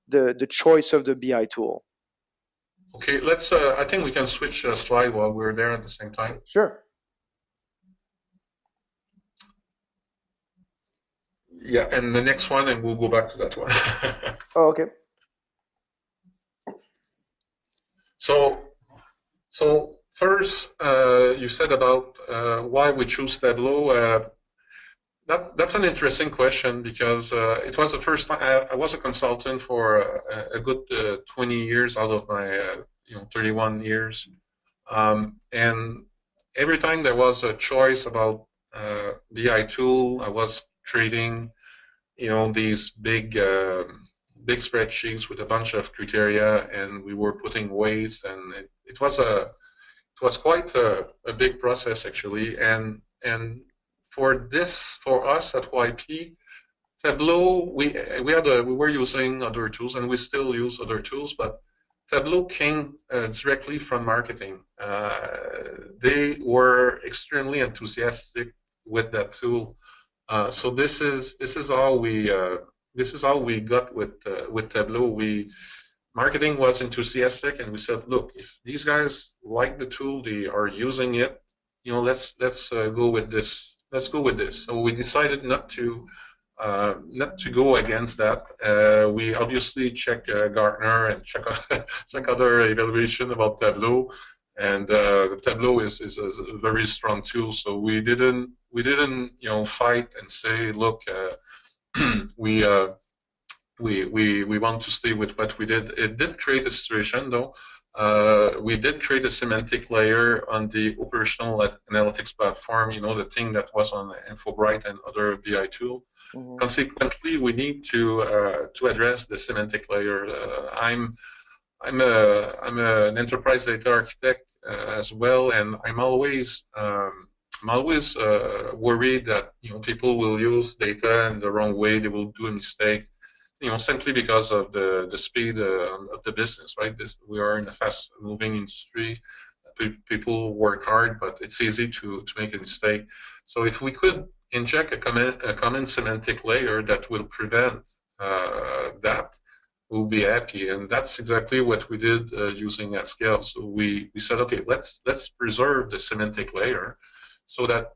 Speaker 2: the choice of the BI tool?
Speaker 4: Okay, let's. I think we can switch a slide while we're there at the same time.
Speaker 2: Sure.
Speaker 4: Yeah, and the next one, and we'll go back to that one.
Speaker 2: Oh, okay.
Speaker 4: So first, you said about why we choose Tableau. That's an interesting question, because it was the first time I was a consultant for a good 20 years out of my 31 years, and every time there was a choice about BI tool, I was creating these big spreadsheets with a bunch of criteria, and we were putting weights, and it was quite a big process actually, and for us at YP, Tableau, we were using other tools, and we still use other tools, but Tableau came directly from marketing. They were extremely enthusiastic with that tool, so this is how we got with Tableau. Marketing was enthusiastic, and we said, look, if these guys like the tool, they are using it, let's go with this. Let's go with this. So we decided not to go against that. We obviously check Gartner and check other evaluation about Tableau, and the Tableau is a very strong tool. So we didn't fight and say, look, we want to stay with what we did. It did create a situation, though. We did create a semantic layer on the operational analytics platform, the thing that was on InfoBright and other BI tool. Mm-hmm. Consequently, we need to address the semantic layer. I'm an enterprise data architect as well, and I'm always worried that people will use data in the wrong way. They will do a mistake. Simply because of the speed of the business, right? We are in a fast-moving industry. People work hard, but it's easy to make a mistake. So if we could inject a common semantic layer that will prevent that, we'll be happy. And that's exactly what we did using AtScale. So we said, okay, let's preserve the semantic layer so that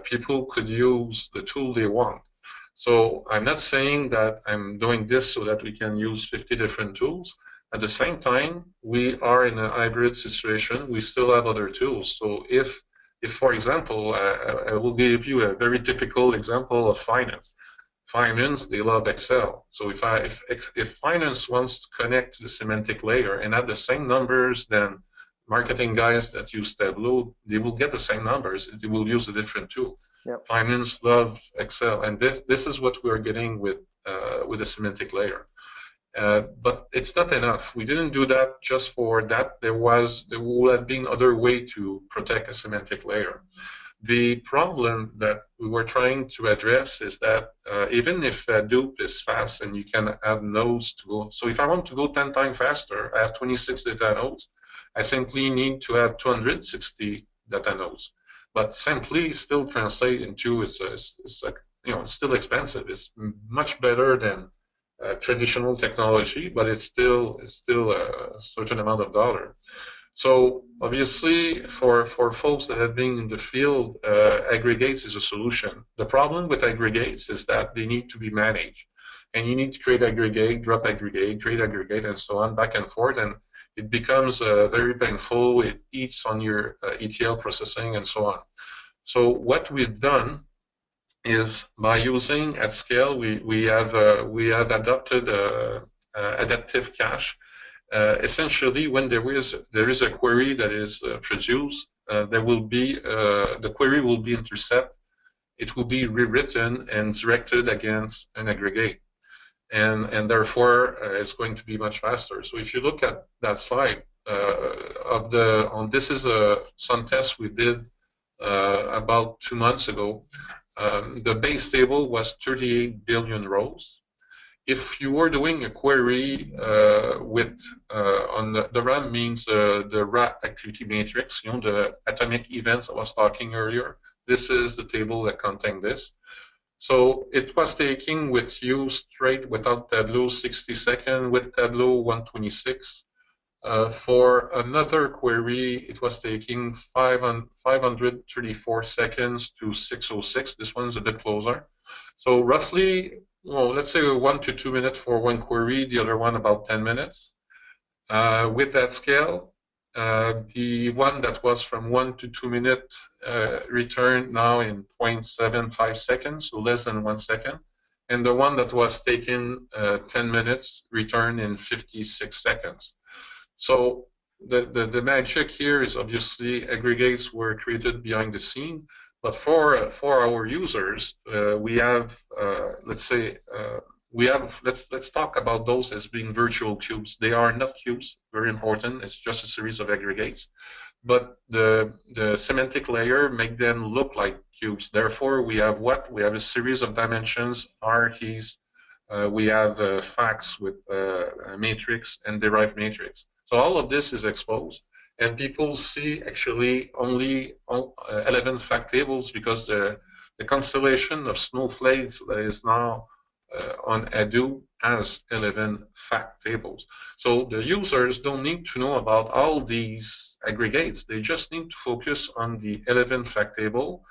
Speaker 4: people could use the tool they want. So I'm not saying that I'm doing this so that we can use 50 different tools. At the same time, we are in a hybrid situation. We still have other tools. So if for example, I will give you a very typical example of finance. finance, they love Excel. So if finance wants to connect to the semantic layer and have the same numbers, then marketing guys that use Tableau, they will get the same numbers. They will use a different tool.
Speaker 2: Yep.
Speaker 4: Finance love Excel, and this is what we're getting with the semantic layer. But it's not enough. We didn't do that just for that. There would have been other way to protect a semantic layer. The problem that we were trying to address is that even if Hadoop is fast and you can add nodes to go, so if I want to go 10 times faster, I have 26 data nodes. I simply need to have 260 data nodes. But simply still translate into it's like, it's still expensive. It's much better than traditional technology, but it's still a certain amount of dollar. So obviously, for folks that have been in the field, aggregates is a solution. The problem with aggregates is that they need to be managed, and you need to create aggregate, drop aggregate, create aggregate, and so on, back and forth, and it becomes very painful. It eats on your ETL processing and so on. So what we've done is by using AtScale, we have adopted adaptive cache. Essentially, when there is a query that is produced, the query will be intercepted. It will be rewritten and directed against an aggregate, and therefore it's going to be much faster. So if you look at that slide this is some tests we did about 2 months ago. The base table was 38 billion rows. If you were doing a query on the RAM means the RAT activity matrix, the atomic events I was talking earlier. This is the table that contains this. So it was taking with you straight without Tableau 60 seconds, with Tableau 126. For another query, it was taking 534 seconds to 606. This one's a bit closer. So roughly, let's say 1 to 2 minutes for one query, the other one about 10 minutes. With that scale, the one that was from 1 to 2 minutes returned now in 0.75 seconds, so less than 1 second. And the one that was taken 10 minutes returned in 56 seconds. So the magic here is obviously aggregates were created behind the scene, but for our users, we have let's talk about those as being virtual cubes. They are not cubes, very important. It's just a series of aggregates, but the semantic layer make them look like cubes. Therefore, we have a series of dimensions, hierarchies. We have facts with a matrix and derived matrix. So all of this is exposed, and people see actually only 11 fact tables because the constellation of snowflakes that is now on Hadoop has 11 fact tables. So the users don't need to know about all these aggregates. They just need to focus on the 11 fact table.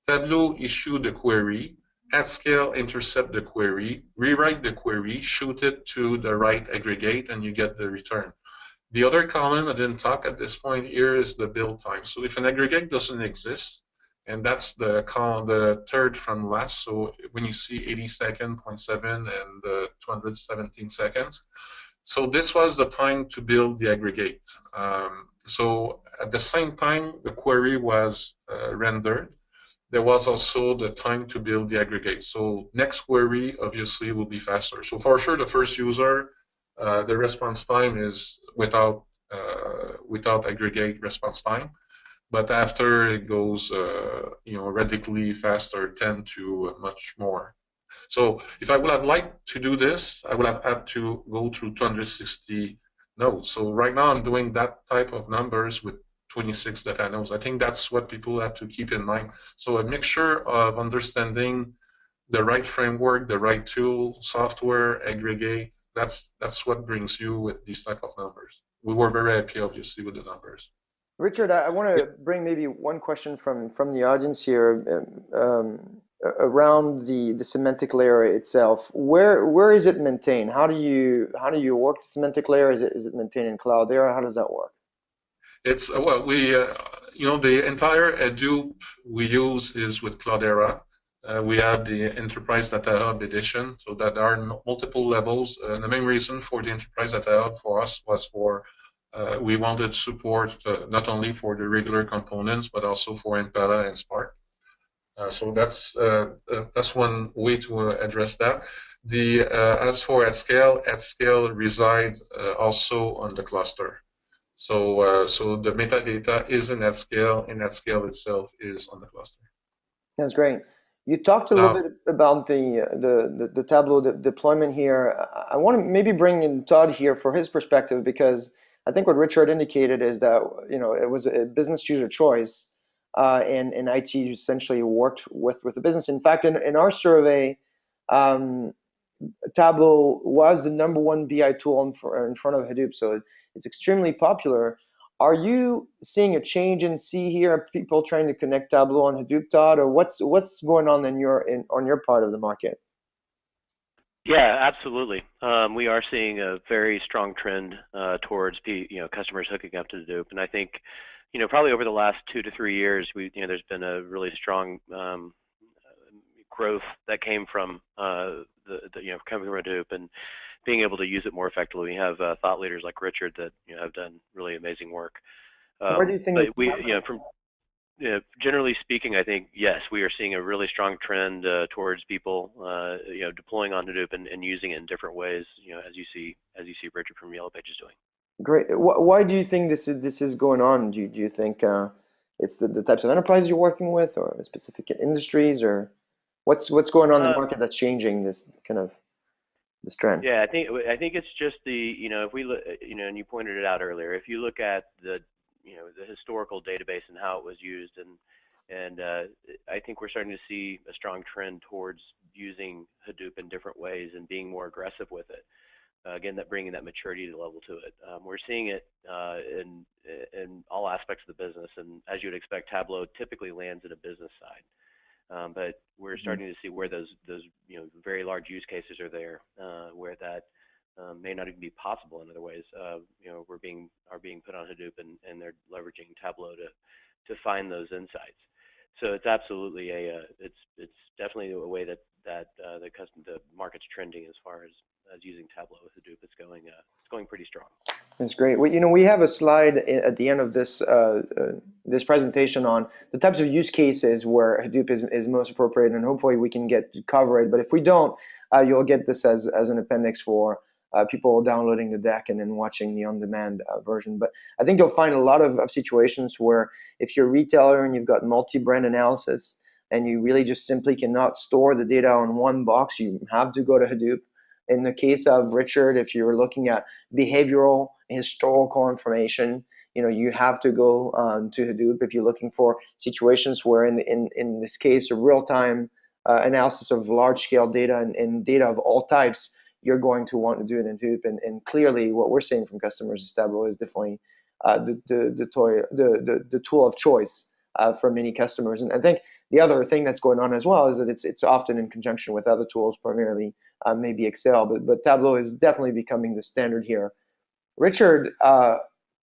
Speaker 4: Tableau issue the query. AtScale intercept the query, rewrite the query, shoot it to the right aggregate, and you get the return. The other column I didn't talk at this point here is the build time. So if an aggregate doesn't exist, and that's the third from last, so when you see 80 seconds, 0.7, and 217 seconds, so this was the time to build the aggregate. So at the same time the query was rendered, there was also the time to build the aggregate. So next query obviously will be faster. So for sure, the first user, the response time is without aggregate response time, but after it goes radically faster, 10 to much more. So if I would have liked to do this, I would have had to go through 260 nodes. So right now I'm doing that type of numbers with 26 data nodes. I think that's what people have to keep in mind. So a mixture of understanding the right framework, the right tool, software, aggregate, that's what brings you with these type of numbers. We were very happy, obviously, with the numbers.
Speaker 2: Richard, I want to bring maybe one question from the audience here around the semantic layer itself. Where is it maintained? How do you work the semantic layer? Is it maintained in Cloudera? How does that work?
Speaker 4: It's well, we the entire Hadoop we use is with Cloudera. We have the Enterprise Data Hub edition, so that there are multiple levels. The main reason for the Enterprise Data Hub for us was for we wanted support not only for the regular components, but also for Impala and Spark. So that's one way to address that. As for AtScale reside also on the cluster. So the metadata is in AtScale, and AtScale itself is on the cluster.
Speaker 2: That's great. You talked a little bit about the Tableau deployment here. I want to maybe bring in Todd here for his perspective, because I think what Richard indicated is that it was a business user choice, and IT essentially worked with the business. In fact, in our survey, Tableau was the #1 BI tool in front of Hadoop, so it's extremely popular. Are you seeing a change in C here? Are people trying to connect Tableau on Hadoop, Todd, or what's going on on your part of the market?
Speaker 5: Yeah, absolutely. We are seeing a very strong trend towards customers hooking up to Hadoop, and I think probably over the last 2 to 3 years, there's been a really strong growth that came from coming from Hadoop and being able to use it more effectively. We have thought leaders like Richard that have done really amazing work.
Speaker 2: Where do you think
Speaker 5: generally speaking, I think yes, we are seeing a really strong trend towards people deploying on Hadoop and using it in different ways. As you see Richard from Yellow Pages doing.
Speaker 2: Great. Why do you think this is going on? Do you think it's the types of enterprises you're working with, or specific industries, or what's going on in the market that's changing this trend?
Speaker 5: Yeah, I think it's just if we look, and you pointed it out earlier, if you look at the historical database and how it was used, and I think we're starting to see a strong trend towards using Hadoop in different ways and being more aggressive with it. Again, bringing that maturity level to it. We're seeing it in all aspects of the business, and as you would expect, Tableau typically lands in a business side. But we're starting to see where those very large use cases are there, where that may not even be possible in other ways. Are being put on Hadoop, and they're leveraging Tableau to find those insights. So it's absolutely it's definitely a way that the market's trending as far as using Tableau with Hadoop. It's going pretty strong.
Speaker 2: That's great. We have a slide at the end of this this presentation on the types of use cases where Hadoop is most appropriate, and hopefully we can get to cover it. But if we don't, you'll get this as an appendix for people downloading the deck and then watching the on-demand version. But I think you'll find a lot of situations where if you're a retailer and you've got multi-brand analysis and you really just simply cannot store the data on one box, you have to go to Hadoop. In the case of Richard, if you're looking at behavioral, historical information, you have to go to Hadoop. If you're looking for situations where, in this case, a real-time analysis of large-scale data and data of all types, you're going to want to do it in Hadoop. And clearly, what we're seeing from customers is Tableau is definitely the tool of choice for many customers. And I think the other thing that's going on as well is that it's often in conjunction with other tools, primarily maybe Excel, but Tableau is definitely becoming the standard here. Richard,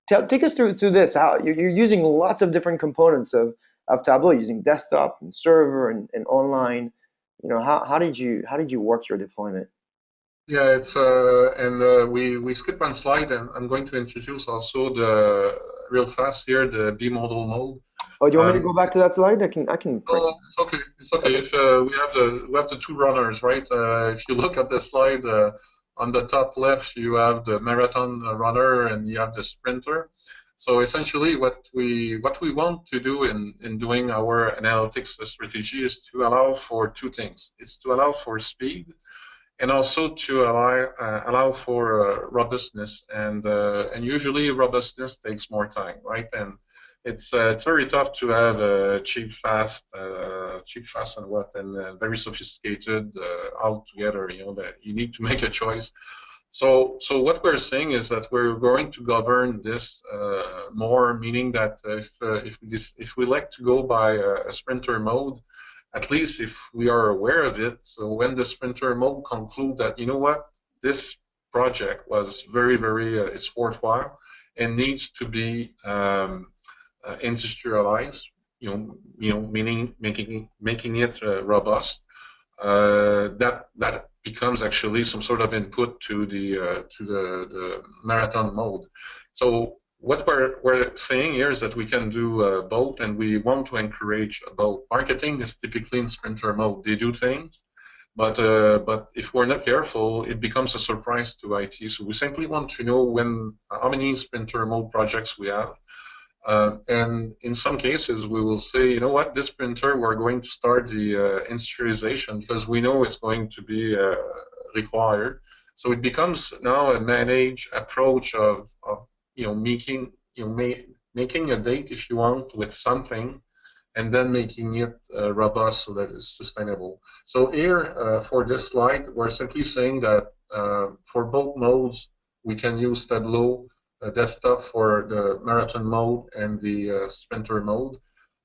Speaker 2: take us through this. How you're using lots of different components of Tableau, using desktop and server and online. How did you work your deployment?
Speaker 4: Yeah, it's and we skip one slide, and I'm going to introduce also real fast here the bimodal mode.
Speaker 2: Oh, do you want me to go back to that slide? I can.
Speaker 4: Oh, it's okay. It's okay. If we have the two runners, right? If you look at the slide on the top left, you have the marathon runner and you have the sprinter. So essentially, what we want to do in doing our analytics strategy is to allow for two things. It's to allow for speed, and also to allow for robustness. And usually robustness takes more time, right? And it's very tough to have cheap, fast, and very sophisticated all together. That you need to make a choice. So what we're saying is that we're going to govern this more, meaning that if we like to go by a sprinter mode, at least if we are aware of it, so when the sprinter mode conclude that, this project was very, it's worthwhile and needs to be industrialized, meaning making it robust. That becomes actually some sort of input to the marathon mode. So what we're saying here is that we can do both, and we want to encourage both. Marketing is typically in sprinter mode. They do things, but if we're not careful, it becomes a surprise to IT. So we simply want to know how many sprinter mode projects we have. And in some cases, we will say, you know what, this printer, we're going to start the industrialization because we know it's going to be required. So it becomes now a managed approach of making making a date, if you want, with something, and then making it robust so that it's sustainable. So here, for this slide, we're simply saying that for both modes, we can use Tableau desktop for the marathon mode and the sprinter mode.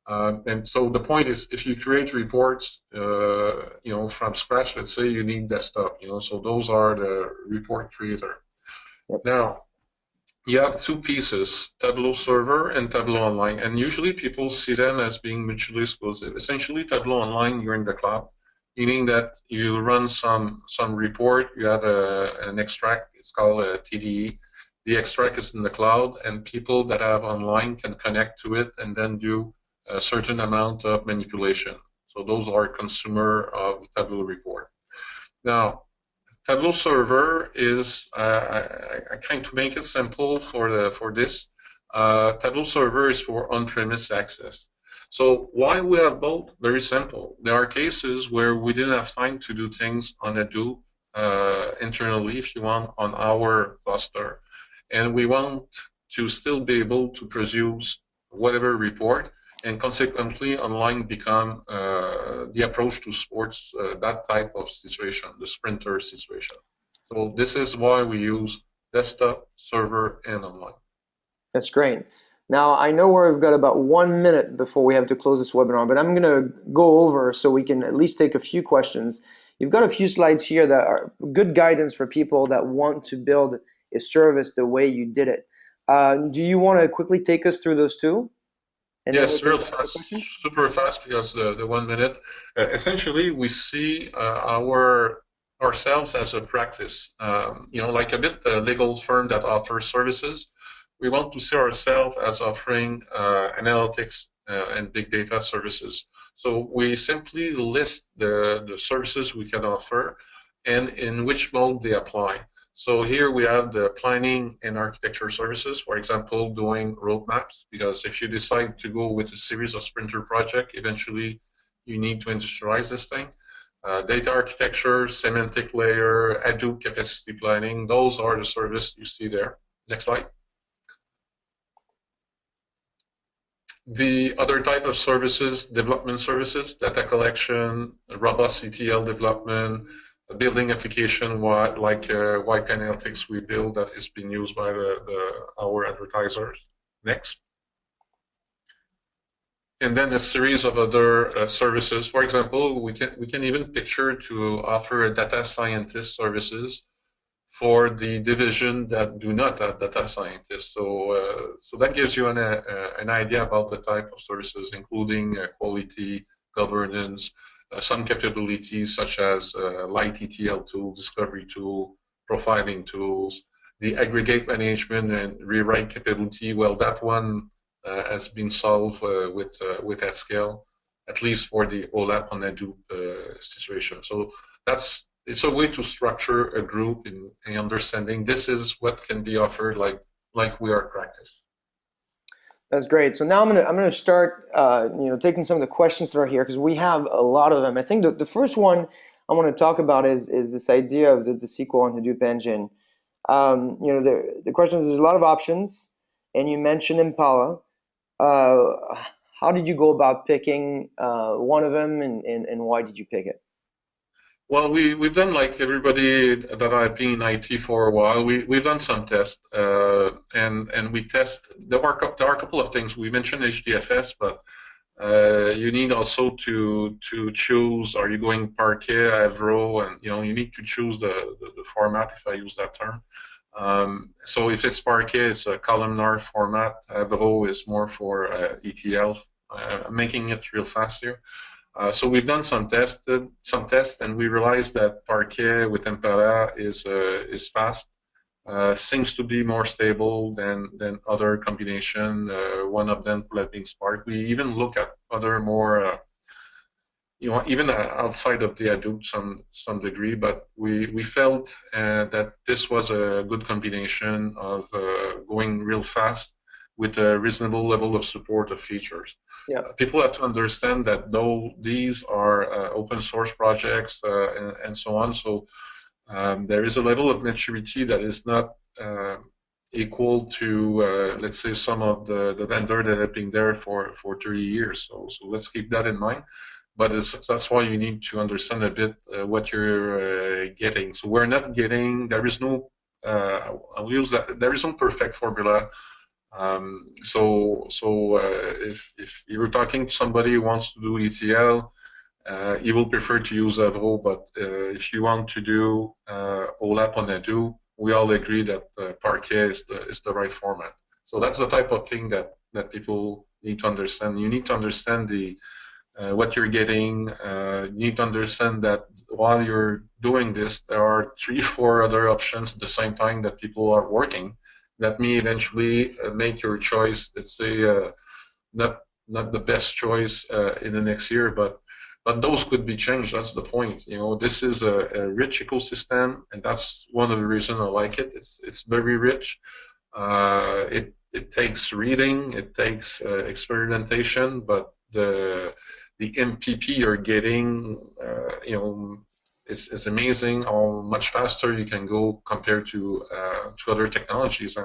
Speaker 4: And so the point is, if you create reports, from scratch, let's say you need desktop, so those are the report creator.
Speaker 2: Yep.
Speaker 4: Now, you have two pieces, Tableau Server and Tableau Online, and usually people see them as being mutually exclusive. Essentially, Tableau Online, you're in the cloud, meaning that you run some report, you have an extract, it's called a TDE. The extract is in the cloud, and people that have online can connect to it and then do a certain amount of manipulation. So those are consumer of Tableau report. Now, Tableau Server is, I kind to make it simple for this. Tableau Server is for on-premise access. So why we have both? Very simple. There are cases where we didn't have time to do things on Hadoop internally, if you want, on our cluster. And we want to still be able to produce whatever report, and consequently online become the approach to sports that type of situation, the sprinter situation. So this is why we use desktop, server, and online.
Speaker 2: That's great. Now, I know we've got about 1 minute before we have to close this webinar, but I'm going to go over so we can at least take a few questions. You've got a few slides here that are good guidance for people that want to build a service the way you did it. Do you want to quickly take us through those two? And
Speaker 4: yes, real fast, super fast, because the 1 minute. Essentially, we see ourselves as a practice. Like a bit a legal firm that offers services. We want to see ourselves as offering analytics and big data services. So we simply list the services we can offer and in which mode they apply. So here we have the planning and architecture services, for example, doing roadmaps, because if you decide to go with a series of sprinter projects, eventually you need to industrialize this thing. Data architecture, semantic layer, Hadoop capacity planning, those are the services you see there. Next slide. The other type of services, development services, data collection, robust ETL development, building application like white analytics we build that is being used by our advertisers. Next. And then a series of other services. For example, we can even picture to offer a data scientist services for the division that do not have data scientists. So that gives you an idea about the type of services, including quality, governance, some capabilities such as light ETL tool, discovery tool, profiling tools, the aggregate management and rewrite capability. Well, that one has been solved with AtScale, at least for the OLAP on Hadoop situation. So it's a way to structure a group in understanding this is what can be offered like we are practice.
Speaker 2: That's great. So now I'm gonna start taking some of the questions that are here, because we have a lot of them. I think the first one I want to talk about is this idea of the SQL and Hadoop engine. The question is, there's a lot of options, and you mentioned Impala. How did you go about picking one of them, and why did you pick it?
Speaker 4: Well, we've done, like everybody that I've been in IT for a while, we've done some tests, and we test. There are a couple of things. We mentioned HDFS, but you need also to choose, are you going Parquet, Avro, and you need to choose the format, if I use that term. So if it's Parquet, it's a columnar format. Avro is more for ETL making it real fast here. So we've done some tests, and we realized that Parquet with Impala is fast. Seems to be more stable than other combination. One of them could have been Spark. We even look at other more, even outside of the Hadoop some degree, but we felt that this was a good combination of going real fast with a reasonable level of support of features.
Speaker 2: Yeah.
Speaker 4: People have to understand that though these are open source projects and so on, so there is a level of maturity that is not equal to, let's say, some of the vendors that have been there for 30 years. So let's keep that in mind. But that's why you need to understand a bit what you're getting. So we're not getting, there is no, I'll use that, there is no perfect formula. If you're talking to somebody who wants to do ETL, he will prefer to use Avro, but if you want to do OLAP on Hadoop, we all agree that Parquet is the right format. So that's the type of thing that people need to understand. You need to understand what you're getting. You need to understand that while you're doing this, there are 3 or 4 other options at the same time that people are working that may eventually make your choice, let's say, not the best choice in the next year, but those could be changed. That's the point. This is a rich ecosystem, and that's one of the reasons I like it. It's very rich. It takes reading, it takes experimentation, but the MPP you're getting, it's amazing how much faster you can go compared to other technologies.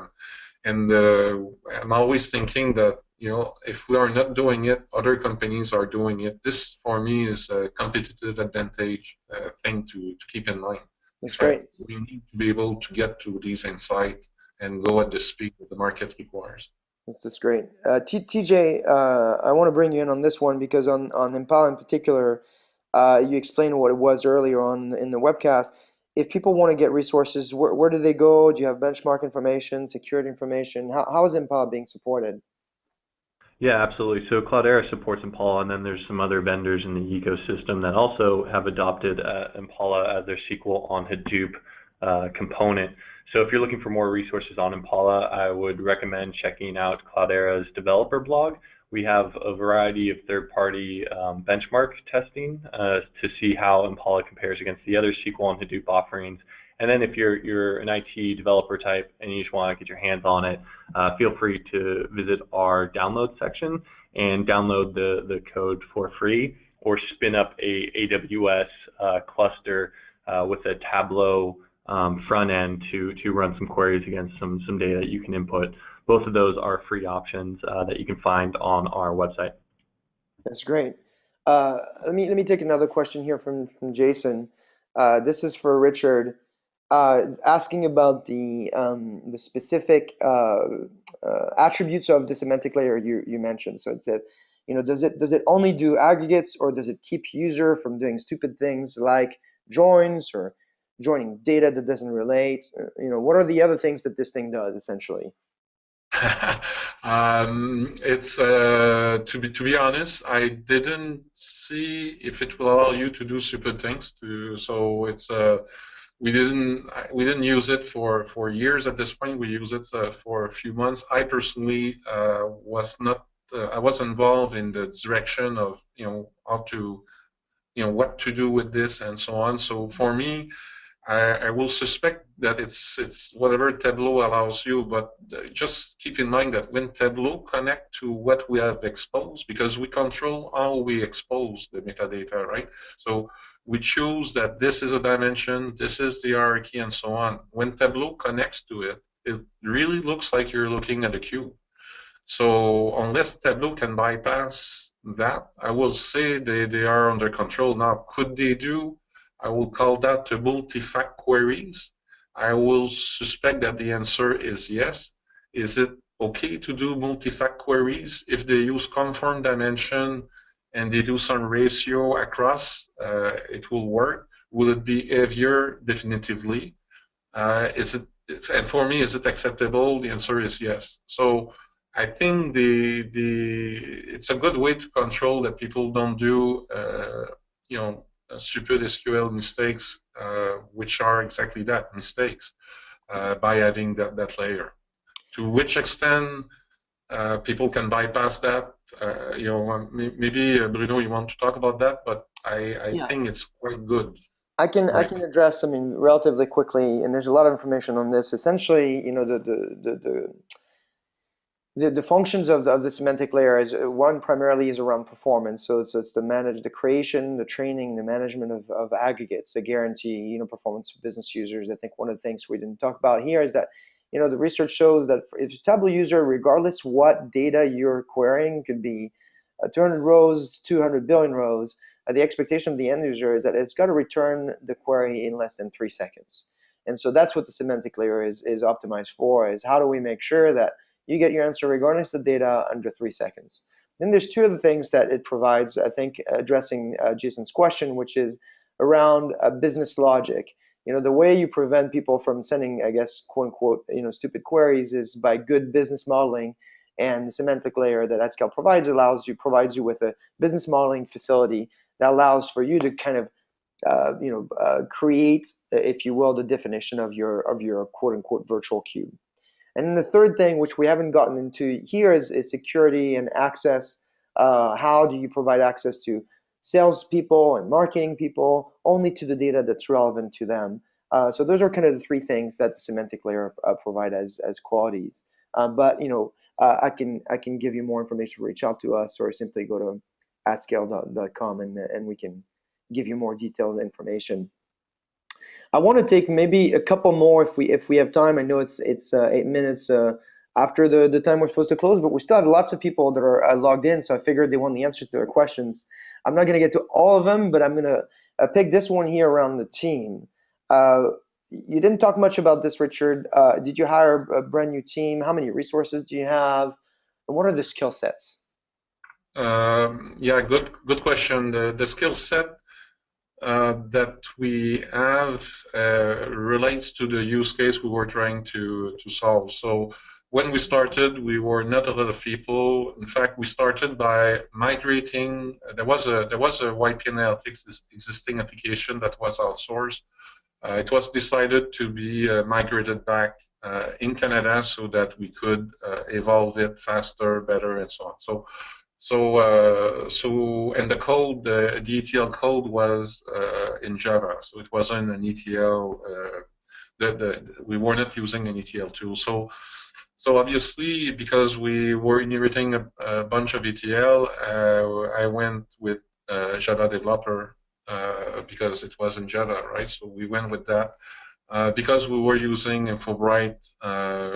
Speaker 4: And I'm always thinking that if we are not doing it, other companies are doing it. This, for me, is a competitive advantage thing to keep in mind.
Speaker 2: That's great.
Speaker 4: We need to be able to get to these insights and go at the speed that the market requires.
Speaker 2: That's great. TJ, I want to bring you in on this one because on Impala in particular, you explained what it was earlier on in the webcast. If people want to get resources, where do they go? Do you have benchmark information, security information? How is Impala being supported?
Speaker 3: Yeah, absolutely. So Cloudera supports Impala, and then there's some other vendors in the ecosystem that also have adopted Impala as their SQL on Hadoop component. So if you're looking for more resources on Impala, I would recommend checking out Cloudera's developer blog. We have a variety of third-party benchmark testing to see how Impala compares against the other SQL and Hadoop offerings. And then if you're an IT developer type and you just want to get your hands on it, feel free to visit our download section and download the code for free, or spin up a AWS cluster with a Tableau front end to run some queries against some data that you can input. Both of those are free options that you can find on our website.
Speaker 2: That's great. Let me take another question here from Jason. This is for Richard, asking about the specific attributes of the semantic layer you mentioned. So it said, does it only do aggregates, or does it keep user from doing stupid things like joins or joining data that doesn't relate? What are the other things that this thing does essentially?
Speaker 4: It's to be honest, I didn't see if it will allow you to do stupid things. So it's we didn't use it for years at this point. We use it for a few months. I personally was not. I was involved in the direction of how to what to do with this and so on. So for me, I will suspect that it's whatever Tableau allows you, but just keep in mind that when Tableau connect to what we have exposed, because we control how we expose the metadata, right? So we choose that this is a dimension, this is the hierarchy, and so on. When Tableau connects to it, it really looks like you're looking at a cube. So unless Tableau can bypass that, I will say they are under control. Now, could they do? I will call that the multi-fact queries. I will suspect that the answer is yes. Is it okay to do multi-fact queries if they use conform dimension and they do some ratio across? It will work. Will it be heavier? Definitively. And for me, is it acceptable? The answer is yes. So I think it's a good way to control that people don't do stupid SQL mistakes, which are exactly that, mistakes, by adding that layer. To which extent people can bypass that? Maybe Bruno, you want to talk about that, but I
Speaker 2: Yeah.
Speaker 4: think it's quite good.
Speaker 2: I can address, I mean, relatively quickly, and there's a lot of information on this. Essentially, the functions of the semantic layer is one primarily is around performance. So it's the creation, the training, the management of aggregates that guarantee performance for business users. I think one of the things we didn't talk about here is that the research shows that if a Tableau user, regardless what data you're querying, could be 200 rows, 200 billion rows, the expectation of the end user is that it's got to return the query in less than 3 seconds. And so that's what the semantic layer is optimized for, is how do we make sure that you get your answer regardless of the data under 3 seconds. Then there's two other things that it provides, I think, addressing Jason's question, which is around business logic. The way you prevent people from sending, I guess, quote unquote, stupid queries is by good business modeling. And the semantic layer that AtScale provides provides you with a business modeling facility that allows for you to kind of create, if you will, the definition of your quote unquote virtual cube. And then the third thing, which we haven't gotten into here, is security and access. How do you provide access to salespeople and marketing people only to the data that's relevant to them? So those are kind of the three things that the semantic layer provide as qualities. But I can give you more information. Reach out to us, or simply go to atscale.com and we can give you more detailed information. I want to take maybe a couple more if we have time. I know it's 8 minutes after the time we're supposed to close, but we still have lots of people that are logged in, so I figured they want the answers to their questions. I'm not going to get to all of them, but I'm going to pick this one here around the team. You didn't talk much about this, Richard. Did you hire a brand new team? How many resources do you have? And what are the skill sets?
Speaker 4: Yeah, good question. The skill set that we have relates to the use case we were trying to solve. So when we started, we were not a lot of people. In fact, we started by migrating. There was a YP Analytics existing application that was outsourced. It was decided to be migrated back in Canada so that we could evolve it faster, better, and so on. And the code, the ETL code was in Java, so it wasn't an ETL. We were not using an ETL tool. So obviously, because we were inheriting a bunch of ETL, I went with Java developer because it was in Java, right? So we went with that. Because we were using InfoBright,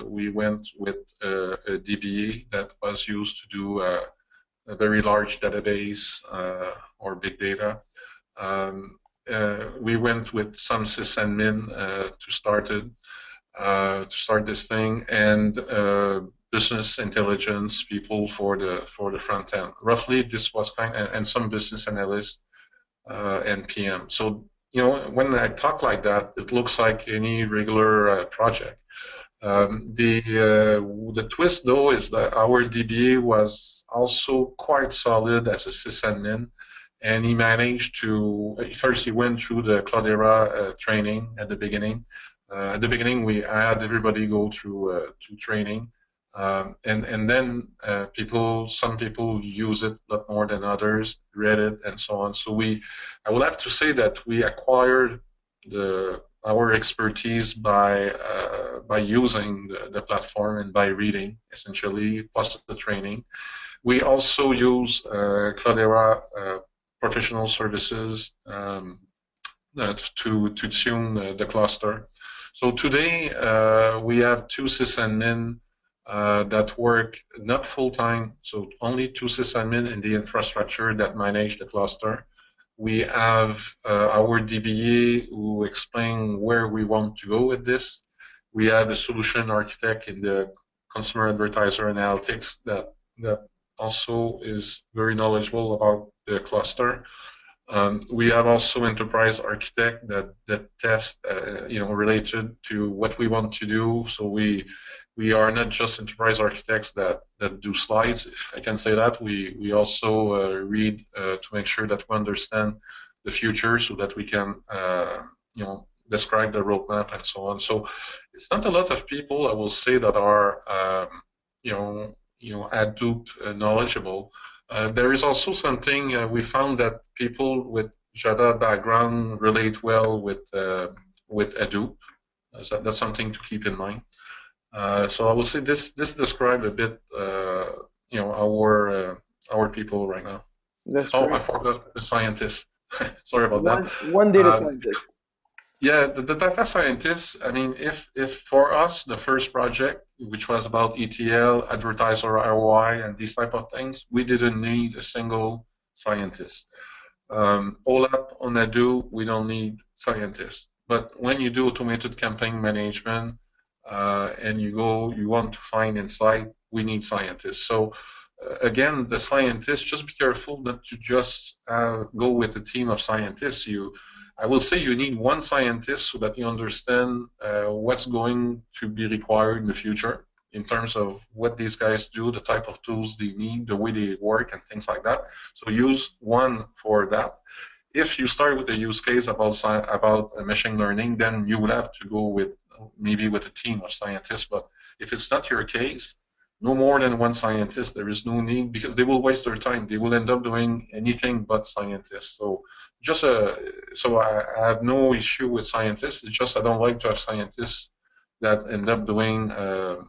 Speaker 4: we went with a DBA that was used to do a very large database or big data. We went with some sysadmin to start this thing, and business intelligence people for the front end. Roughly, this was and some business analysts and PM. So when I talk like that, it looks like any regular project. The twist, though, is that our DBA was also quite solid as a sysadmin, and he managed to. First, he went through the Cloudera training at the beginning. At the beginning, I had everybody go through training, and then some people use it a lot more than others, read it, and so on. So I will have to say that we acquired our expertise by using the platform and by reading, essentially, plus the training. We also use Cloudera professional services to tune the cluster. So today we have 2 sysadmin that work not full-time, so only 2 sysadmin in the infrastructure that manage the cluster. We have our DBA who explain where we want to go with this. We have a solution architect in the consumer advertiser analytics that also is very knowledgeable about the cluster. We have also enterprise architect that test related to what we want to do. So we we are not just enterprise architects that do slides, if I can say that. We also read to make sure that we understand the future so that we can describe the roadmap and so on. So it's not a lot of people, I will say, that are Hadoop knowledgeable. There is also something we found that people with Java background relate well with Hadoop. So that's something to keep in mind. So I will say this describes a bit, our people right now.
Speaker 2: That's
Speaker 4: Oh,
Speaker 2: great.
Speaker 4: I forgot the scientist. Sorry about that.
Speaker 2: One data scientist.
Speaker 4: Yeah, the data scientists. I mean, if for us the first project, which was about ETL, advertiser ROI, and these type of things, we didn't need a single scientist. OLAP on Hadoop, we don't need scientists. But when you do automated campaign management and you want to find insight, we need scientists. So again, the scientists, just be careful not to just go with a team of scientists. I will say you need one scientist so that you understand what's going to be required in the future in terms of what these guys do, the type of tools they need, the way they work, and things like that. So use one for that. If you start with a use case about machine learning, then you will have to go with maybe with a team of scientists. But if it's not your case, no more than one scientist. There is no need, because they will waste their time. They will end up doing anything but scientists. So so I have no issue with scientists. It's just I don't like to have scientists that end up doing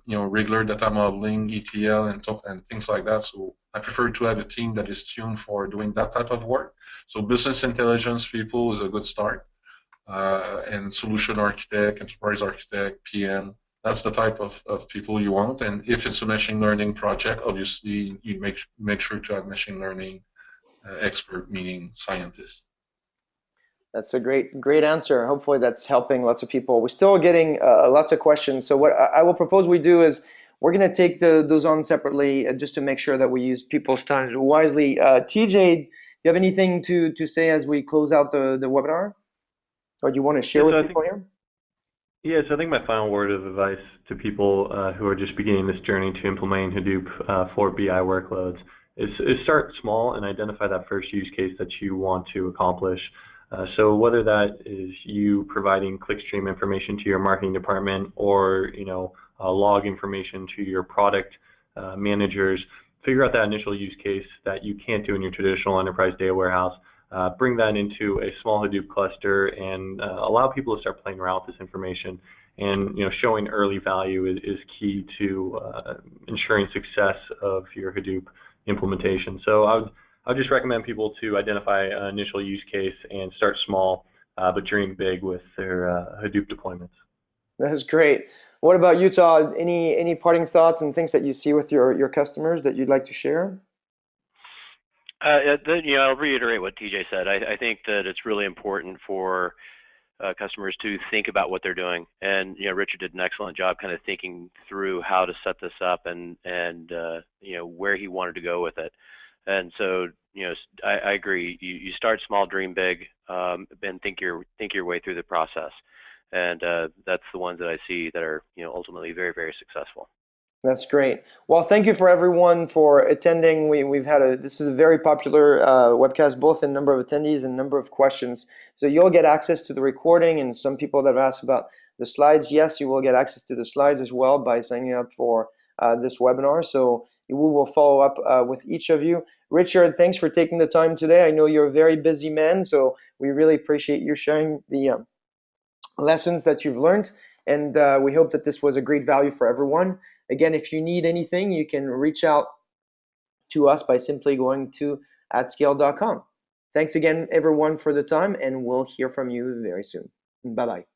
Speaker 4: regular data modeling, ETL, and things like that. So I prefer to have a team that is tuned for doing that type of work. So business intelligence people is a good start, and solution architect, enterprise architect, PM. That's the type of people you want. And if it's a machine learning project, obviously you make sure to have machine learning expert, meaning scientists.
Speaker 2: That's a great answer. Hopefully that's helping lots of people. We're still getting lots of questions. So what I will propose we do is we're going to take those on separately just to make sure that we use people's time wisely. TJ, do you have anything to say as we close out the webinar? Or do you want to share with people here?
Speaker 3: Yes, I think my final word of advice to people who are just beginning this journey to implementing Hadoop for BI workloads is start small and identify that first use case that you want to accomplish. So whether that is you providing clickstream information to your marketing department, or log information to your product managers, figure out that initial use case that you can't do in your traditional enterprise data warehouse. Bring that into a small Hadoop cluster and allow people to start playing around with this information. And showing early value is key to ensuring success of your Hadoop implementation. So I would just recommend people to identify an initial use case and start small, but dream big with their Hadoop deployments.
Speaker 2: That is great. What about you, Todd? Any parting thoughts and things that you see with your customers that you'd like to share?
Speaker 5: I'll reiterate what TJ said. I think that it's really important for customers to think about what they're doing, and Richard did an excellent job kind of thinking through how to set this up and where he wanted to go with it. And so I agree. You start small, dream big, and think your way through the process. And that's the ones that I see that are ultimately very, very successful.
Speaker 2: That's great. Well, thank you for everyone for attending. This is a very popular webcast, both in number of attendees and number of questions. So you'll get access to the recording, and some people that have asked about the slides, yes, you will get access to the slides as well by signing up for this webinar. So we will follow up with each of you. Richard, thanks for taking the time today. I know you're a very busy man, so we really appreciate you sharing the lessons that you've learned, and we hope that this was a great value for everyone. Again, if you need anything, you can reach out to us by simply going to atscale.com. Thanks again, everyone, for the time, and we'll hear from you very soon. Bye-bye.